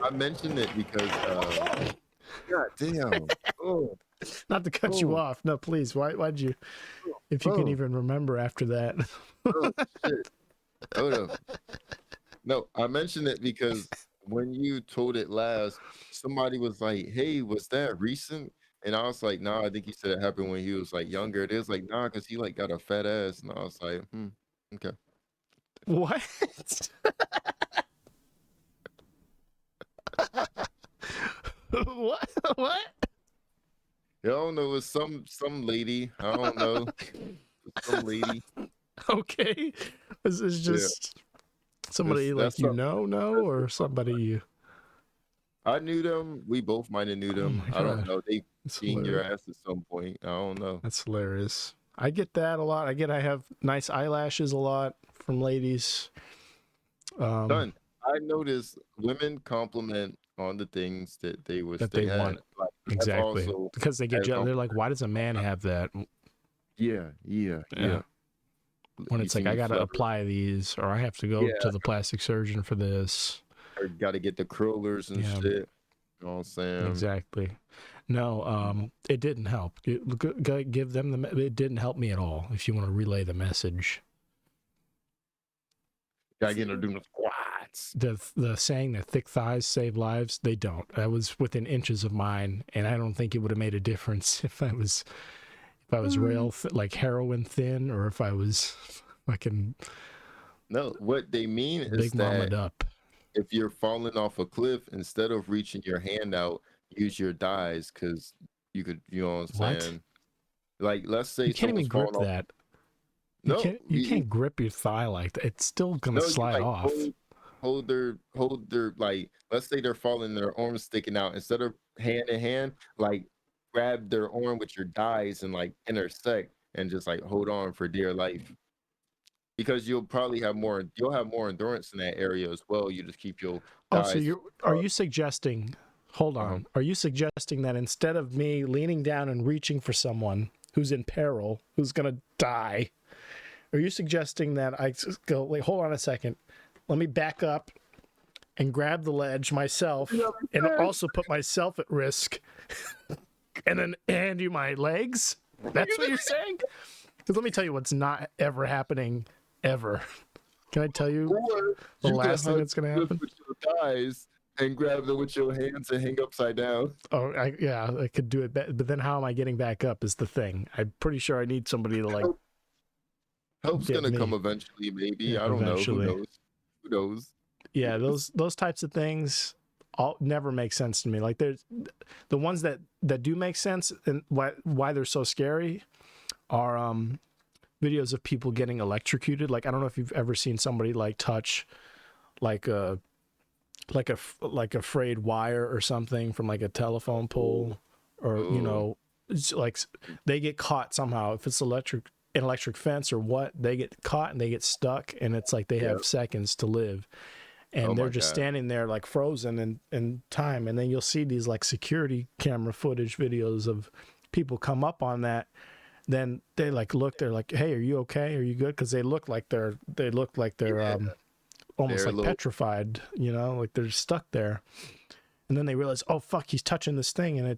I mentioned it because god damn. Oh, Not to cut you oh, off. No, please. Why'd you? If you can oh, even remember after that. oh shit. Hold up. No, I mentioned it because when you told it last, somebody was like, "Hey, was that recent?" And I was like, "Nah, I think he said it happened when he was like younger." It is like, "Nah, because he like got a fat ass." And I was like, okay." What? What? What? Yeah, I don't know. It's some lady. I don't know. Some lady. Okay. This is Yeah, just somebody that's like you something know, that's or just something. somebody you. I knew them. We both might have knew Oh them. my I don't god, know. They that's seen your hilarious. ass at some point. I don't know. That's hilarious. I get that a lot. I have nice eyelashes a lot from ladies. Done. I noticed women compliment on the things that they wish That they they had. want. Like that's Exactly. also Because they get a jealous. They're compliment. like, why does a man have that? Yeah, yeah, Yeah. yeah. When You it's see like, I me got to flutter. apply these, or I have to go to Yeah, the plastic surgeon for this. or got to get the curlers and Yeah, shit. You know what I'm saying? exactly. No, it didn't help. Give them it didn't help me at all. If you want to relay the message, Gotta get her doing the squats. the saying that thick thighs save lives, they don't. That was within inches of mine, and I don't think it would have made a difference if I was like heroin thin, or if I was fucking No, what they mean is big that mamaed up. if you're falling off a cliff, instead of reaching your hand out, use your thighs because you could, you know what I'm What? saying? Like, let's say You can't even someone's grip falling off. that. No, You can't grip your thigh like that. It's still gonna no, you slide like off. hold their like. Let's say they're falling, their arms sticking out. Instead of hand in hand, like grab their arm with your thighs and like intersect and just like hold on for dear life. Because you'll have more endurance in that area as well. You just keep your Oh, so thighs. are you suggesting, hold Uh-huh. on, are you suggesting that instead of me leaning down and reaching for someone who's in peril, who's going to die, are you suggesting that I just go, wait, hold on a second, let me back up and grab the ledge myself and also put myself at risk and then hand you my legs? That's what you're saying? Because let me tell you what's not ever happening ever. Can I tell you Or the you can last thing hug that's going to the cliff happen? with your thighs and grab them with your hands and hang upside down. Oh, yeah, I could do it, but then how am I getting back up is the thing. I'm pretty sure I need somebody to like Help's get gonna come me eventually, maybe. I don't know. Who eventually. knows? Who knows? Yeah, those types of things all never make sense to me. Like there's the ones that do make sense and why they're so scary are videos of people getting electrocuted. Like I don't know if you've ever seen somebody like touch like a like a frayed wire or something from like a telephone Oh, pole, or oh, it's like they get caught somehow. If it's an electric fence or what, they get caught and they get stuck, and it's like they yeah. have seconds to live, Oh and they're my just God. standing there like frozen in time. And then you'll see these like security camera footage videos of people come up on that. Then they like look, they're like, hey, are you okay, are you good? Because they look like they're Yeah, almost they're a like little. petrified, like they're stuck there. And then they realize, oh fuck, he's touching this thing and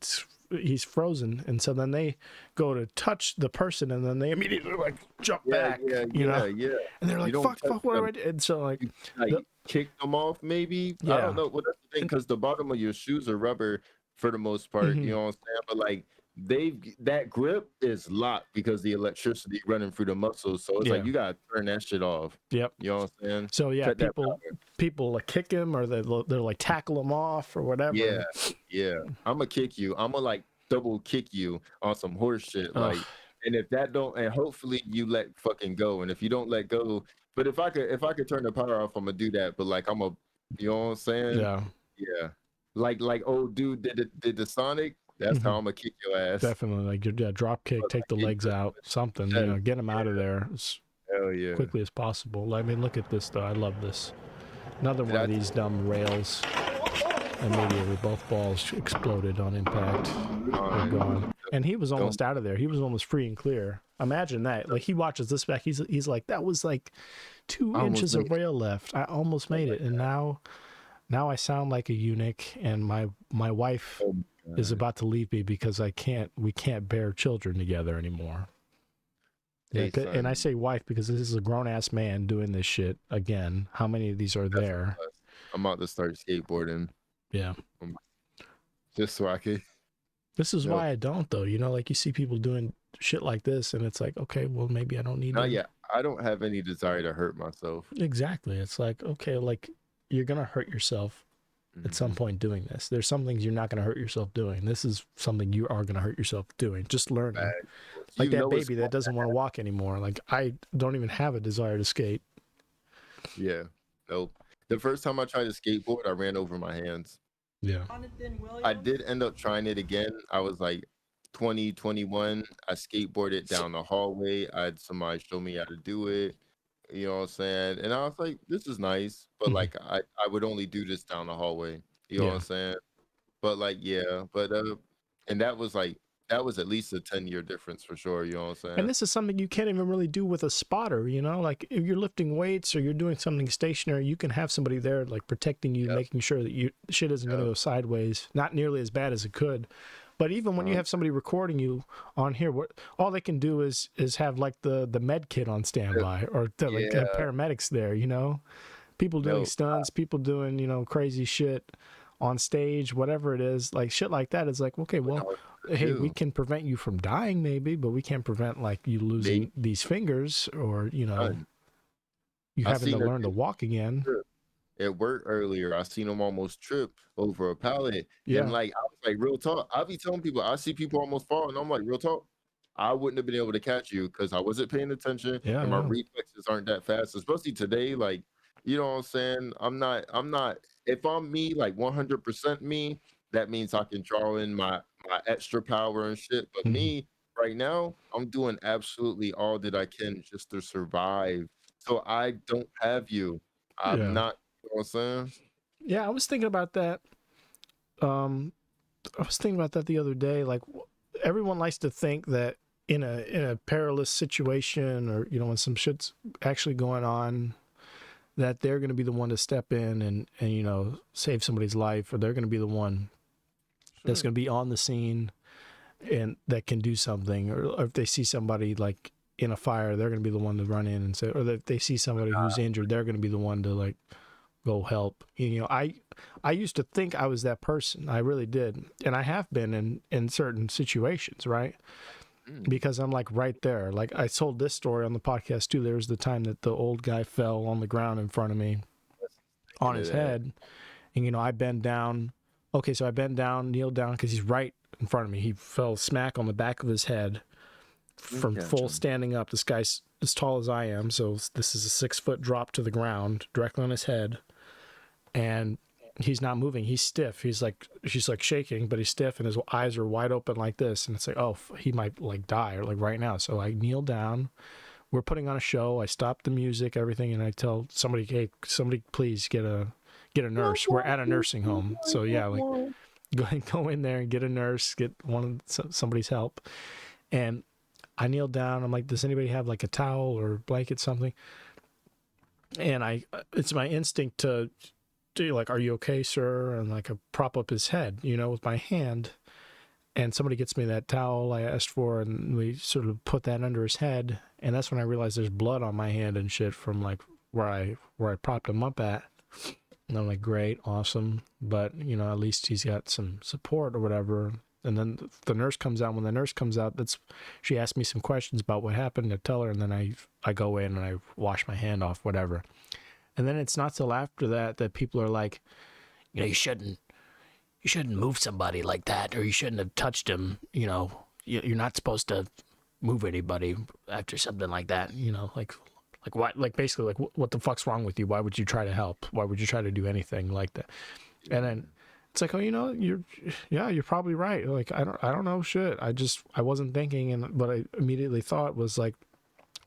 he's frozen. And so then they go to touch the person and then they immediately like jump Yeah, back, yeah, yeah, yeah. and they're You like, don't touch fuck, what do them. I do? And so like You the like kick them off, maybe. I don't yeah. know. Well, that's the thing, And, because the bottom of your shoes are rubber for the most part. You mm-hmm, know what I'm saying? But like that grip is locked because the electricity running through the muscles. So it's like yeah. you gotta turn that shit off. Yep. You know what I'm saying? So yeah, Cut that people like kick him, or they're like tackle him off or whatever. Yeah, yeah. Imma kick you. Imma, like, double kick you on some horse shit, Ugh, like, and if that don't, and hopefully you let fucking go, and if you don't let go, but if I could turn the power off, Imma do that, but, like, you know what I'm saying? yeah, Yeah. Like old dude did the Sonic, that's mm-hmm, how Imma kick your ass. definitely. Like yeah, drop kick, But, take like, the get legs you out, something. in the chest. Get him out of Yeah, there as hell yeah. quickly as possible. I mean, look at this though. I love this. Another Did one I of t these dumb rails. Immediately, both balls exploded on impact. They're Fine. gone. And he was Don't almost out of there. He was almost free and clear. Imagine that. Like he watches this back. He's like, that was like two I almost inches made of it. rail left. I almost Oh made my it. And now I sound like a eunuch. And my wife oh my is god. about to leave me because we can't bear children together anymore. Yeah, Hey, and I son, say wife because this is a grown ass man doing this shit again. How many of these are that's a there? blessing. I'm about to start skateboarding. Yeah. Just so I could. This is why I don't, though. You know, like you see people doing shit like this, and it's like, okay, well, maybe I don't need Not to. yet. I don't have any desire to hurt myself. Exactly. It's like, okay, like you're gonna hurt yourself at some point doing this. There's some things you're not gonna hurt yourself doing. This is something you are gonna hurt yourself doing. Just learning. Like that baby that doesn't want to walk anymore. Like I don't even have a desire to skate. Yeah. Nope. The first time I tried to skateboard, I ran over my hands. Yeah. I did end up trying it again. I was like 20, 21. I skateboarded down the hallway. I had somebody show me how to do it. You know what I'm saying? And I was like, this is nice. But like I would only do this down the hallway. You know what I'm saying? But like, yeah. But and that was at least a 10-year difference for sure. You know what I'm saying? And this is something you can't even really do with a spotter, you know? Like if you're lifting weights or you're doing something stationary, you can have somebody there like protecting you, making sure that shit isn't going to go sideways. Not nearly as bad as it could. But even when you have somebody recording you on here, all they can do is have like the med kit on standby or like have paramedics there, you know? People doing stunts, people doing, you know, crazy shit on stage, whatever it is, like shit like that is like, okay, well, hey, we can prevent you from dying maybe, but we can't prevent like you losing these fingers or, you know, you having to learn to walk again. At work earlier, I seen him almost trip over a pallet. Yeah. And like I was like, real talk. I be telling people, I see people almost fall, and I'm like, real talk. I wouldn't have been able to catch you because I wasn't paying attention and my reflexes aren't that fast, especially today. Like, you know what I'm saying? I'm not if I'm me, like 100% me, that means I can draw in my extra power and shit. But me right now, I'm doing absolutely all that I can just to survive. So I don't have you. I'm not, you know what I'm saying? Yeah, I was thinking about that. I was thinking about that the other day. Like everyone likes to think that in a perilous situation or, you know, when some shit's actually going on, that they're going to be the one to step in and, you know, save somebody's life, or they're going to be the one that's going to be on the scene and that can do something. Or if they see somebody like in a fire, they're going to be the one to run in and say, or if they see somebody who's injured, they're going to be the one to like go help. You know, I used to think I was that person. I really did. And I have been in certain situations, right? Because I'm like right there. Like I told this story on the podcast too. There was the time that the old guy fell on the ground in front of me on his head. And, you know, I bend down. Okay, so I bend down, kneel down because he's right in front of me. He fell smack on the back of his head from full standing up. This guy's as tall as I am. So this is a 6-foot drop to the ground directly on his head. And he's not moving. He's stiff. He's like shaking, but he's stiff and his eyes are wide open like this. And it's like, oh, he might like die or like right now. So I kneel down. We're putting on a show. I stop the music, everything. And I tell somebody, hey, somebody please get a nurse. We're at a nursing home. So yeah, like go in there and get a nurse, get somebody's help. And I kneel down. I'm like, does anybody have like a towel or blanket, something? And it's my instinct to like, are you okay, sir? And like I prop up his head, you know, with my hand, and somebody gets me that towel I asked for, and we sort of put that under his head. And that's when I realized there's blood on my hand and shit from like where I propped him up at. And I'm like, great, awesome. But, you know, at least he's got some support or whatever. And then the nurse comes out. When the nurse comes out, she asked me some questions about what happened. I tell her, and then I go in and I wash my hand off, whatever. And then it's not till after that people are like, you know, you shouldn't move somebody like that, or you shouldn't have touched him. You know, you're not supposed to move anybody after something like that. You know, like why? Like basically, like what the fuck's wrong with you? Why would you try to help? Why would you try to do anything like that? And then it's like, oh, you know, you're probably right. Like I don't know shit. I wasn't thinking, and what I immediately thought was like,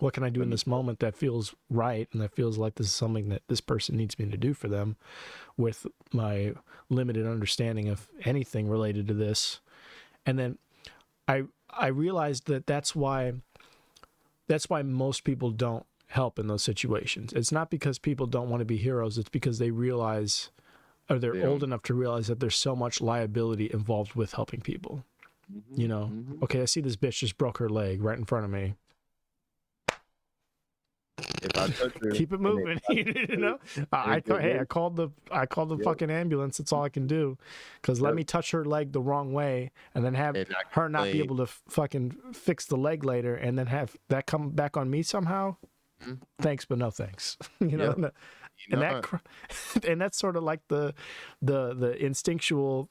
what can I do in this moment that feels right and that feels like this is something that this person needs me to do for them with my limited understanding of anything related to this. And then I realized that's why most people don't help in those situations. It's not because people don't want to be heroes. It's because they realize, or they're old enough to realize that there's so much liability involved with helping people. You know, okay, I see this bitch just broke her leg right in front of me. If I touch her, Keep it and moving. You know, I called the fucking ambulance. That's all I can do. Because let me touch her leg the wrong way, and then have her not be able to fucking fix the leg later, and then have that come back on me somehow. Mhm. Thanks, but no thanks. You know, Yep. and that and that's sort of like the instinctual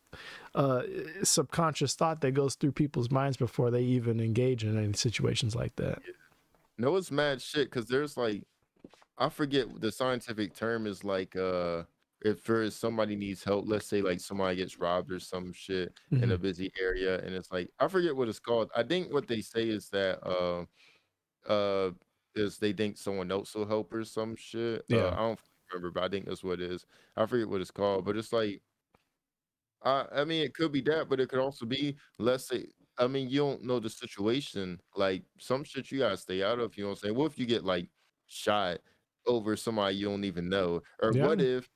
subconscious thought that goes through people's minds before they even engage in any situations like that. No, it's mad shit because there's like, I forget the scientific term is like, if there's somebody needs help, let's say like somebody gets robbed or some shit in a busy area, and it's like, I forget what it's called. I think what they say is that uh is they think someone else will help or some shit. Yeah. I don't remember, but I think that's what it is. I forget what it's called, but it's like, I mean, it could be that, but it could also be, let's say, I mean, you don't know the situation. Like some shit you gotta stay out of. You know what I'm saying? What if you get like shot over somebody you don't even know? Or Yeah. what if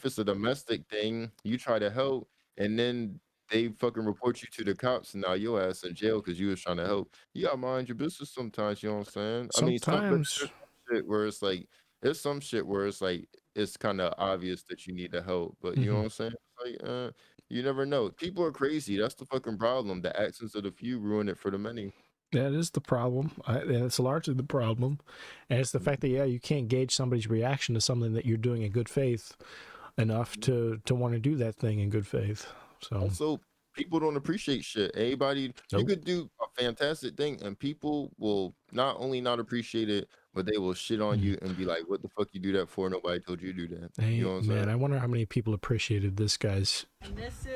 it's a domestic thing? You try to help, and then they fucking report you to the cops, and now your ass in jail because you was trying to help. You gotta mind your business sometimes. You know what I'm saying? I mean, but Sometimes. there's some shit where it's like, there's some shit where it's like it's kind of obvious that you need to help, but you know what I'm saying? It's like, you never know. People are crazy. That's the fucking problem. The actions of the few ruin it for the many. That is the problem, and it's largely the problem, and it's the fact that you can't gauge somebody's reaction to something that you're doing in good faith enough to want to do that thing in good faith. So Also, people don't appreciate shit. Everybody, you nope. could do a fantastic thing, and people will not only not appreciate it, but they will shit on you and be like, "What the fuck you do that for? Nobody told you to do that." You know Hey what I'm man, saying? I wonder how many people appreciated this guy's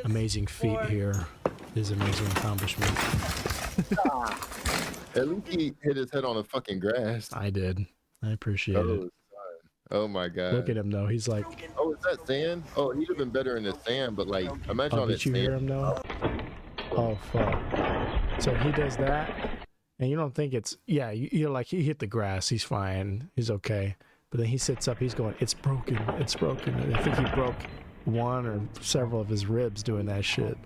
amazing feat here, his amazing accomplishment. At least he hit his head on the fucking grass. I did. I appreciate it. Oh, son. Oh my Look at god. him though. He's like, Oh, is that sand? Oh, he'd have been better in the sand, but like, imagine oh, all that did you hear sand. him though? Oh fuck. So he does that, and you don't think it's you're like, he hit the grass, he's fine, he's okay. But then he sits up, he's going, it's broken. And I think he broke one or several of his ribs doing that shit.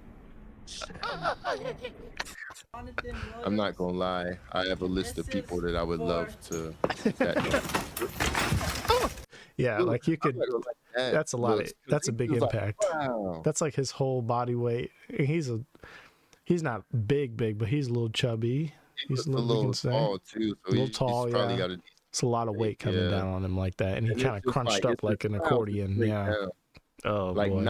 I'm not gonna lie. I have a list of people that I would love to. Yeah, Ooh, like you could. That's a lot. That's a big impact. Like, wow. That's like his whole body weight. He's not big, but he's a little chubby. He's a little tall too. So a little tall. Probably got it's a lot of weight coming down on him like that, and he kind of crunched up like an accordion. Yeah. Down. Oh like boy.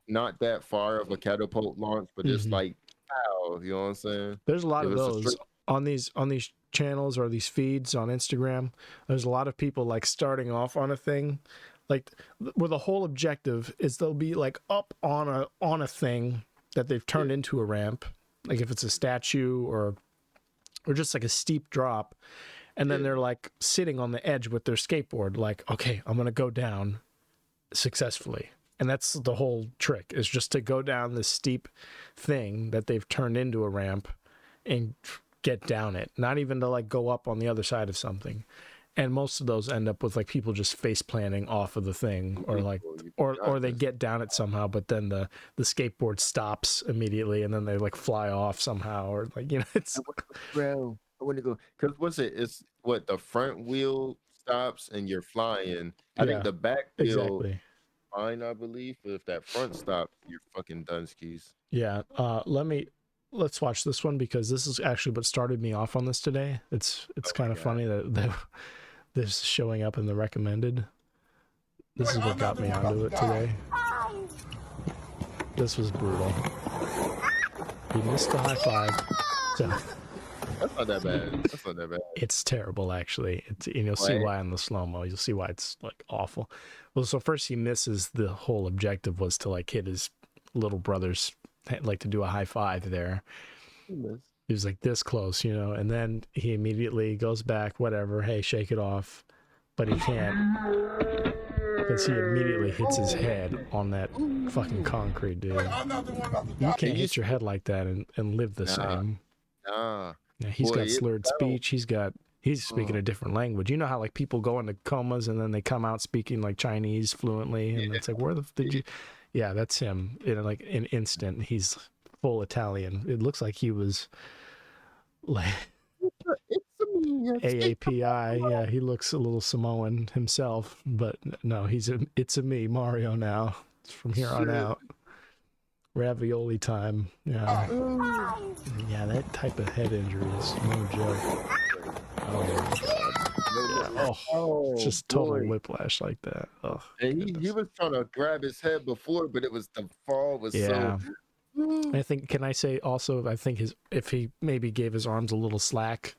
Not that far of a catapult launch, but just like, wow, you know what I'm saying? There's a lot of those on these channels or these feeds on Instagram. There's a lot of people like starting off on a thing, like where the whole objective is they'll be like up on a thing that they've turned into a ramp, like if it's a statue or just like a steep drop, and then they're like sitting on the edge with their skateboard, like, okay, I'm gonna go down successfully. And that's the whole trick, is just to go down this steep thing that they've turned into a ramp and get down it, not even to like go up on the other side of something. And most of those end up with like people just face planting off of the thing, or like or they get down it somehow, but then the skateboard stops immediately and then they like fly off somehow, or like, you know, it's bro, I want to go, because what's it? It's what, the front wheel stops and you're flying. I think the back wheel fine, I believe, but if that front stops, you're fucking done skis. Yeah. Let's watch this one, because this is actually what started me off on this today. It's kind of funny that this is showing up in the recommended. This is what got me onto it today. This was brutal. He missed the high five. So that's not that bad. It's terrible, actually. You'll see why in the slow-mo. You'll see why it's like awful. Well, so first he misses. The whole objective was to like hit his little brother's, like to do a high five there. He was like this close, you know, and then he immediately goes back, whatever, hey, shake it off. But he can't, because he immediately hits his head on that fucking concrete, dude. You can't hit your head like that and live the same. Nah. Yeah, he's got slurred speech. He's speaking a different language. You know how like people go into comas and then they come out speaking like Chinese fluently, and it's like, where did you? Yeah, that's him. In like an instant, he's full Italian. It looks like he was like. It's AAPI. Yeah, he looks a little Samoan himself, but no, it's a me, Mario now. It's from here on out. Ravioli time. Yeah. Yeah, that type of head injury is no joke. Just total whiplash like that. Oh, and he was trying to grab his head before, but the fall was so. I think. Can I say also? I think if he maybe gave his arms a little slack,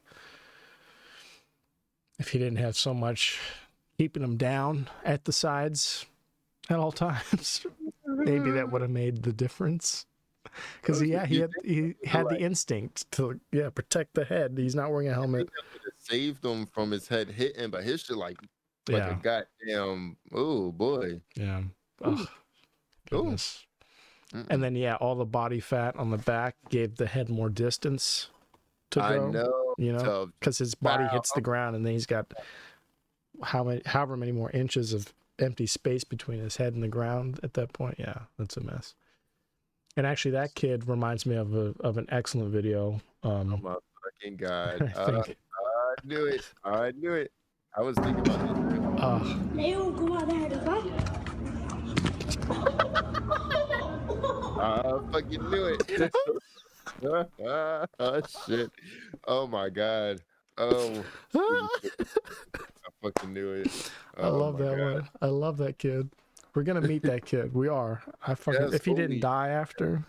if he didn't have so much keeping him down at the sides at all times, maybe that would have made the difference. Because he had the instinct to protect the head. He's not wearing a helmet. Saved him from his head hitting, but his shit like a goddamn boy. Yeah. Oh, goodness. And then all the body fat on the back gave the head more distance to go. You know, because his body hits the ground, and then he's got however many more inches of empty space between his head and the ground at that point. Yeah, that's a mess. And actually, that kid reminds me of an excellent video. Oh my fucking god! I knew it. I was thinking about this. I fucking knew it. Oh shit! Oh my god! Oh, I fucking knew it. I love that one. I love that kid. We're gonna meet that kid. We are. If he didn't die after,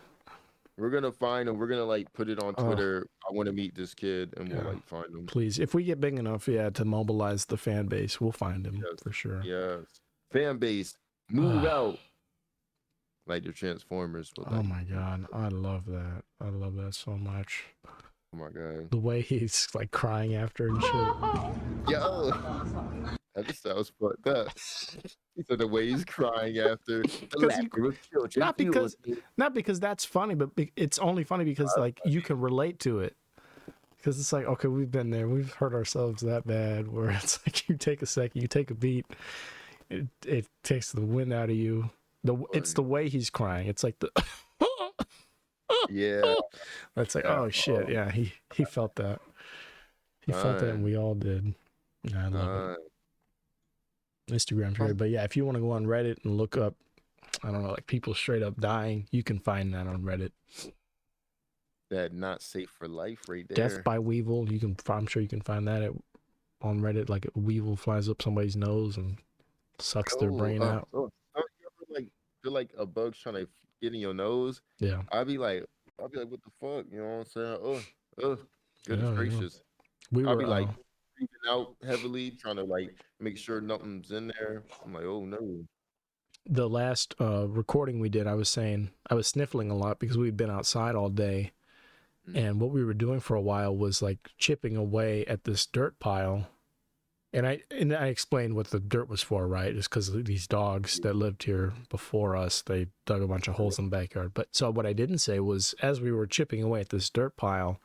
we're gonna find him. We're gonna like put it on Twitter. I want to meet this kid, and we'll like find him. Please, if we get big enough, to mobilize the fan base, we'll find him for sure. Yes, fan base, move out. Like the Transformers. Oh my god, I love that. I love that so much. Oh my god, the way he's like crying after and shit. Yo, that just sounds fucked up. He said the way he's crying after. Not because that's funny, but it's only funny because like you can relate to it. Because it's like, okay, we've been there. We've hurt ourselves that bad. Where it's like you take a second, you take a beat, it takes the wind out of you. It's the way he's crying. It's like the That's like, oh shit, yeah. He felt that. He felt that, and we all did. Yeah, I love it. Instagram's great, but if you want to go on Reddit and look up, I don't know, like people straight up dying, you can find that on Reddit. That not safe for life, right there. Death by Weevil. I'm sure you can find that on Reddit. Like a weevil flies up somebody's nose and sucks their brain out. You ever feel like a bug's trying to get in your nose? Yeah. I'd be like, what the fuck? You know what I'm saying? Goodness gracious. Yeah. I'd be like breathing out heavily, trying to like make sure nothing's in there. I'm like, oh no. The last recording we did, I was saying I was sniffling a lot because we'd been outside all day. And what we were doing for a while was like chipping away at this dirt pile. And I explained what the dirt was for, right? It's because these dogs that lived here before us, they dug a bunch of holes in the backyard. But so what I didn't say was, as we were chipping away at this dirt pile,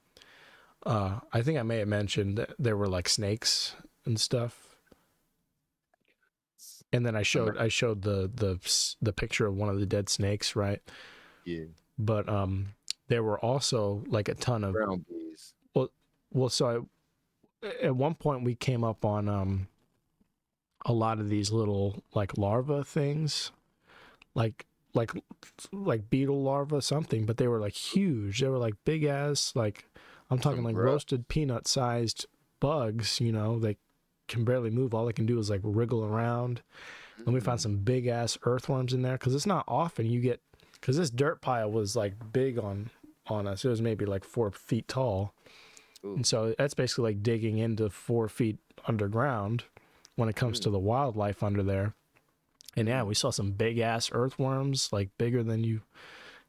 I think I may have mentioned that there were like snakes and stuff. And then I showed the picture of one of the dead snakes, right? Yeah. But there were also like a ton of brown bees. Well, so at one point we came up on a lot of these little like larva things, like beetle larva something, but they were like huge. They were like big ass, like I'm talking like roasted peanut sized bugs. You know, they can barely move. All they can do is like wriggle around. And we found some big ass earthworms in there because it's not often you get. Because this dirt pile was like big on us. It was maybe like 4 feet tall. Ooh. And so that's basically like digging into 4 feet underground when it comes to the wildlife under there. And yeah, we saw some big ass earthworms, like bigger than you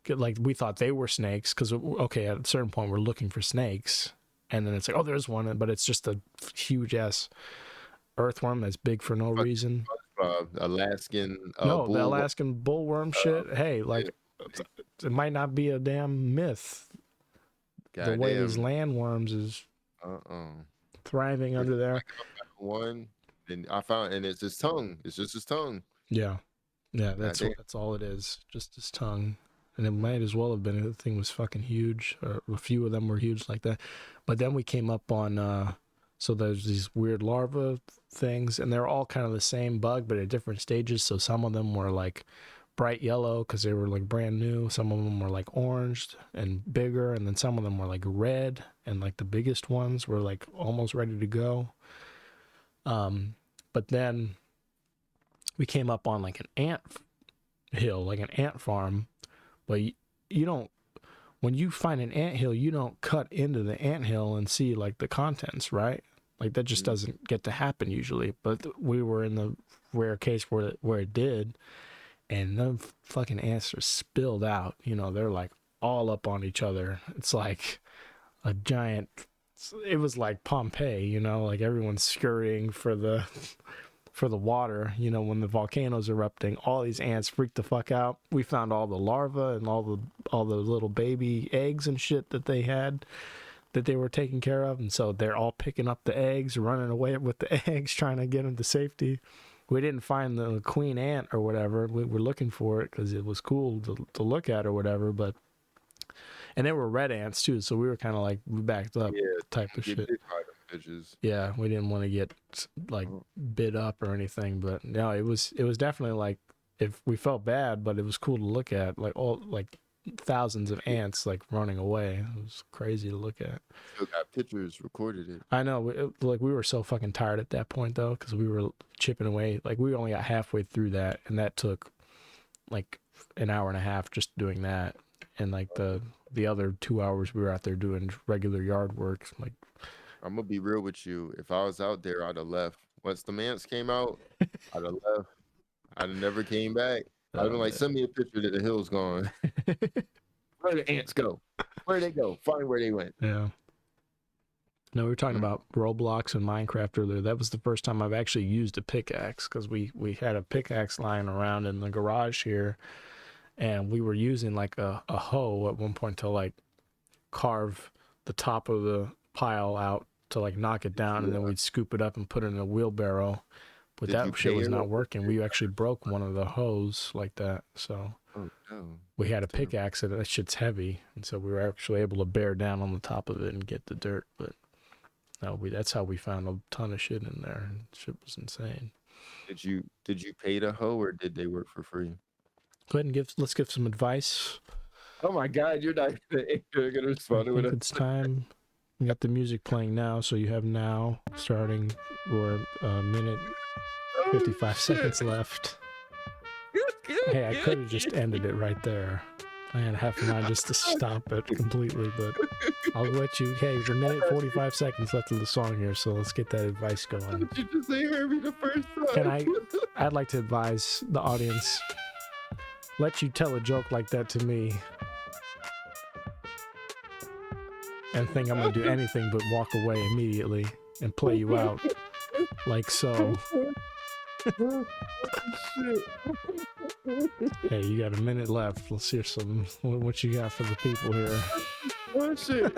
could. Like we thought they were snakes because, okay, at a certain point we're looking for snakes. And then it's like, oh, there's one. But it's just a huge ass earthworm that's big for no reason. Alaskan. The Alaskan bullworm shit. Hey, like. It might not be a damn myth. The way these landworms is thriving under there. One, and I found, and it's his tongue. It's just his tongue. Yeah, that's all it is. Just his tongue, and it might as well have been. The thing was fucking huge. Or a few of them were huge like that. But then we came up on So there's these weird larva things, and they're all kind of the same bug, but at different stages. So some of them were like bright yellow because they were like brand new. Some of them were like orange and bigger, and then some of them were like red, and like the biggest ones were like almost ready to go. But then we came up on like an ant hill, like an ant farm, but you don't, when you find an ant hill, you don't cut into the ant hill and see like the contents, right? Like that just doesn't get to happen usually. But we were in the rare case where it did, and the fucking ants are spilled out. You know, they're like all up on each other. It's like a giant. It was like Pompeii, you know, like everyone's scurrying for the water, you know, when the volcano's erupting. All these ants freaked the fuck out. We found all the larvae and all the little baby eggs and shit that they had that they were taking care of, and so they're all picking up the eggs, running away with the eggs, trying to get them to safety. We didn't find the queen ant or whatever. We were looking for it because it was cool to look at or whatever, but and there were red ants too, so we were kind of like, we backed up, type of shit. Yeah, we didn't want to get like bit up or anything, but no, it was definitely like, if we felt bad, but it was cool to look at, like all like thousands of ants like running away. It was crazy to look at. Still got pictures, recorded it. I know, like we were so fucking tired at that point though, because we were chipping away. Like we only got halfway through that, and that took like an hour and a half just doing that, and like the other 2 hours we were out there doing regular yard work. Like, I'm gonna be real with you. If I was out there, I'd have left. Once the ants came out, I'd have left. I'd have never came back. I'd been like, send me a picture that the hill's gone. Where the ants go? Where they go? Find where they went. Yeah. No, we were talking about Roblox and Minecraft earlier. That was the first time I've actually used a pickaxe, because we had a pickaxe lying around in the garage here, and we were using like a hoe at one point to like carve the top of the pile out to like knock it down, and then we'd scoop it up and put it in a wheelbarrow. But that shit was not working. We actually broke one of the hoes like that. So we had a pickaxe, and that shit's heavy, and so we were actually able to bear down on the top of it and get the dirt. But no, that's how we found a ton of shit in there, and shit was insane. Did you pay the hoe, or did they work for free? Go ahead and let's give some advice. Oh my God, you're not gonna respond to it. It's time. We got the music playing now, so you have now starting. We're a minute 55 seconds left. Hey, I could have just ended it right there. I had half a mind just to stop it completely, but I'll let you. Hey, there's a minute 45 seconds left of the song here, so let's get that advice going. Did you just say Herbie the first time? I'd like to advise the audience, let you tell a joke like that to me and think I'm going to do anything but walk away immediately and play you out like so. Hey, you got a minute left. Let's hear what you got for the people here. Oh shit.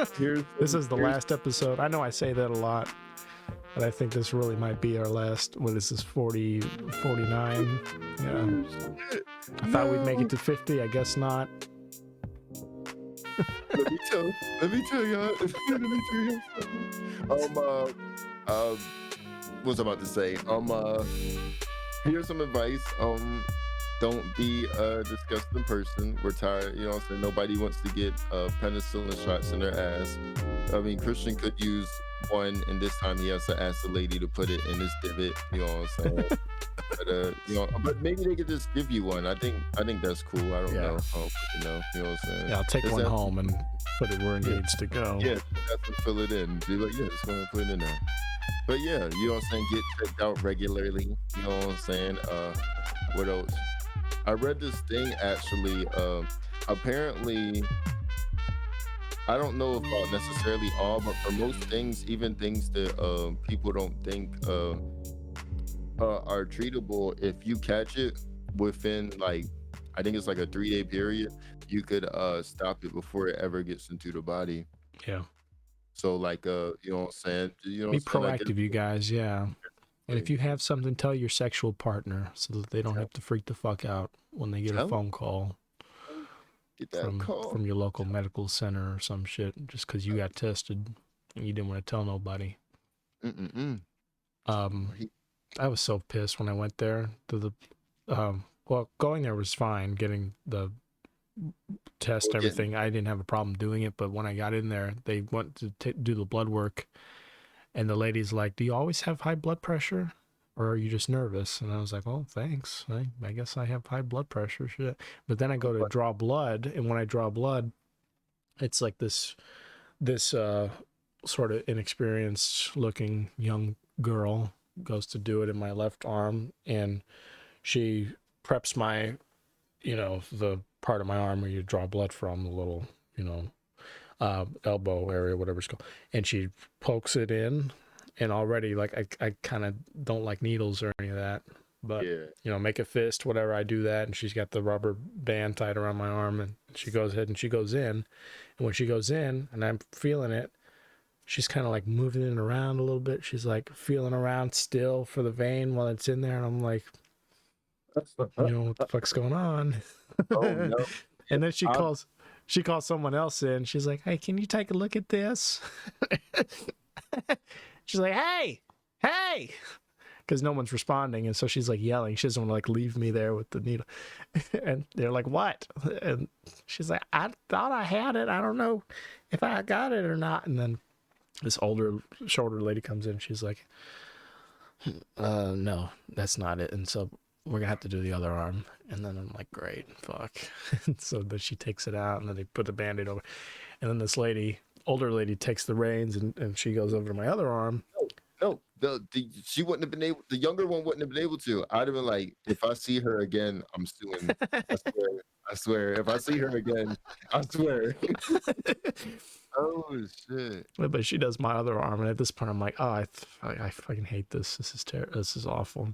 This is the last episode. I know I say that a lot, but I think this really might be our last. What is this, 40, 49? Yeah. I thought we'd make it to 50. I guess not. Let me tell y'all. What was I about to say? Here's some advice. Don't be a disgusting person. We're tired, you know what I'm saying? Nobody wants to get penicillin shots in their ass. I mean, Christian could use one, and this time he has to ask the lady to put it in his divot, you know what I'm saying? But maybe they could just give you one. I think that's cool. I don't know. You know what I'm saying? Yeah, I'll take one home and put it where it needs to go. Yeah, that's to fill it in. Be like, yeah, just gonna put it in there. But yeah, you know what I'm saying? Get checked out regularly. You know what I'm saying? What else? I read this thing actually. Apparently, I don't know about necessarily all, but for most things, even things that people don't think are treatable, if you catch it within like, I think it's like a 3-day period, you could stop it before it ever gets into the body. Yeah. So like, you know what I'm saying? Be proactive, you guys. Yeah. And if you have something, tell your sexual partner so that they don't have to freak the fuck out when they get a phone call. Get that call from your local medical center or some shit, just because you got tested and you didn't want to tell nobody. Mm-mm-mm. Um, Right. I was so pissed when I went there to the well, going there was fine, getting the test We're and getting everything. I didn't have a problem doing it, but when I got in there, they went to do the blood work, and the lady's like, "Do you always have high blood pressure, or are you just nervous?" And I was like, "Oh, thanks. I guess I have high blood pressure." Shit. But then I go to draw blood, and when I draw blood, it's like this sort of inexperienced looking young girl goes to do it in my left arm, and she preps my, the part of my arm where you draw blood from, the little, elbow area, whatever it's called, and she pokes it in, and already, like, I kind of don't like needles or any of that, but yeah. make a fist, whatever, I do that, and she's got the rubber band tied around my arm, and she goes ahead and she goes in, and when she goes in and I'm feeling it, she's kind of like moving it around a little bit. She's like feeling around still for the vein while it's in there. And I'm like, what the fuck's going on? Oh no. And then she I calls someone else in. She's like, "Hey, can you take a look at this?" She's like, hey, because no one's responding. And so she's like yelling. She doesn't want to like leave me there with the needle. And they're like, "What?" And she's like, "I thought I had it. I don't know if I got it or not." And then this older, shorter lady comes in. She's like, "No, that's not it." And so we're gonna have to do the other arm. And then I'm like, "Great, fuck." And so then she takes it out, and then they put the band-aid over. And then this lady, older lady, takes the reins, and she goes over to my other arm. no, she wouldn't have been able. The younger one wouldn't have been able to. I'd have been like, if I see her again, I'm suing. I swear. I swear. If I see her again, I swear. Oh shit. But she does my other arm, and at this point, I'm like, "Oh, I fucking hate this. This is terrible. This is awful."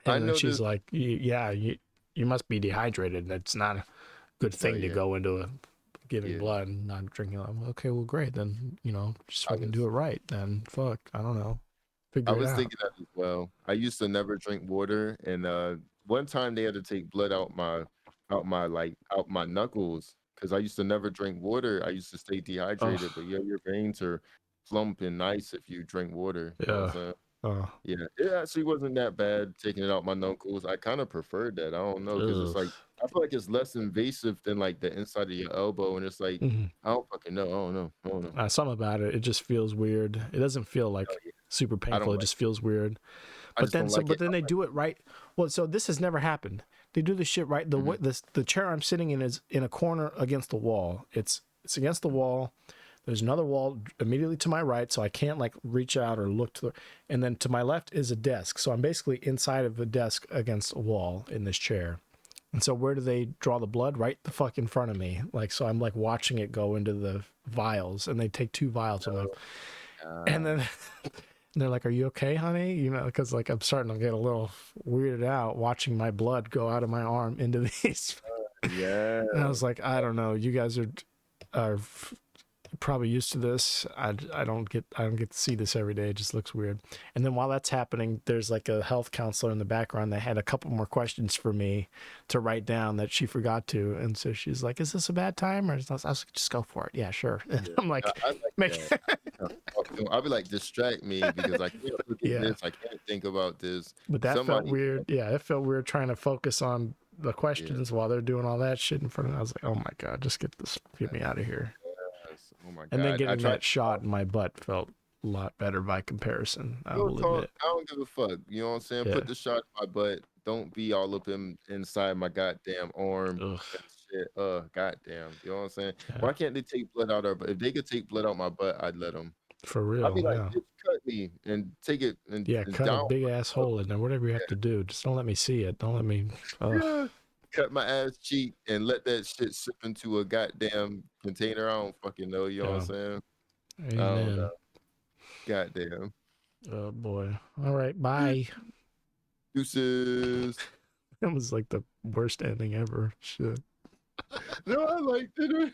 I And then know she's this. like, "Yeah, you must be dehydrated. It's not a good Oh thing to yeah, go into a giving yeah. blood and not drinking." I'm like, "Okay, well, great. Then, just I fucking do was it right. Then, fuck, I don't know. I Figure it was out." thinking that as well. I used to never drink water, and one time they had to take blood out my knuckles because I used to never drink water. I used to stay Oh, dehydrated, but yeah, your veins are plump and nice if you drink water. You know what yeah. I'm saying? Oh, Yeah, it actually wasn't that bad taking it out my knuckles. I kind of preferred that. I don't know because it's ugh. like I feel like it's less invasive than like the inside of your elbow, and it's like Mhm. I don't fucking know. I don't know. I don't know. Something about it. It just feels weird. It doesn't feel Oh like yeah, super I painful. don't It like. just feels weird. I just don't like But it. then they do it right. Well, so this has never happened. They do the shit right. Mhm. The chair I'm sitting in is in a corner against the wall. It's against the wall. There's another wall immediately to my right, so I can't like reach out or look to the. And then to my left is a desk. So I'm basically inside of a desk against a wall in this chair. And so where do they draw the blood? Right the fuck in front of me. Like, so I'm like watching it go into the vials, and they take 2 vials of them. Oh And then gosh. they're like, "Are you okay, honey?" Because like I'm starting to get a little weirded out watching my blood go out of my arm into these. Yeah. And I was like, "I don't know. You guys are probably used to this. I don't get to see this every day. It just looks weird." And then while that's happening, there's like a health counselor in the background that had a couple more questions for me to write down that she forgot to. And so she's like, "Is this a bad time?" Or I was like, "Just go for it." "Yeah, sure." And Yeah. I'm like, I like make that. I'll be like, distract me because I can't look at yeah. this. I can't think about this. But that felt Somebody, weird. Yeah, it felt weird trying to focus on the yeah. questions while they're doing all that shit in front of me. I was like, "Oh my God, just get me out of here." Yes. Oh my And then God. I getting tried that shot in my butt felt a lot better by comparison, I real will talk. admit. I don't give a fuck. You know what I'm saying? Yeah. Put the shot in my butt. Don't be all up inside my goddamn arm Ugh. and shit. Goddamn. You know what I'm saying? Yeah. Why can't they take blood out of? If they could take blood out my butt, I'd let them. For I'd be real. like, Yeah. just cut me and take it Yeah. and Cut a down. big ass hole in there. Whatever you have to do. Just don't let me see it. Don't let me. Ugh. Yeah. Cut my ass cheek and let that shit sip into a goddamn container. I don't fucking know. You know what I'm Yeah. saying? I don't know. Amen. Goddamn. Oh boy. All right. Bye. Deuces. That was like the worst ending ever. Shit. No, I liked it.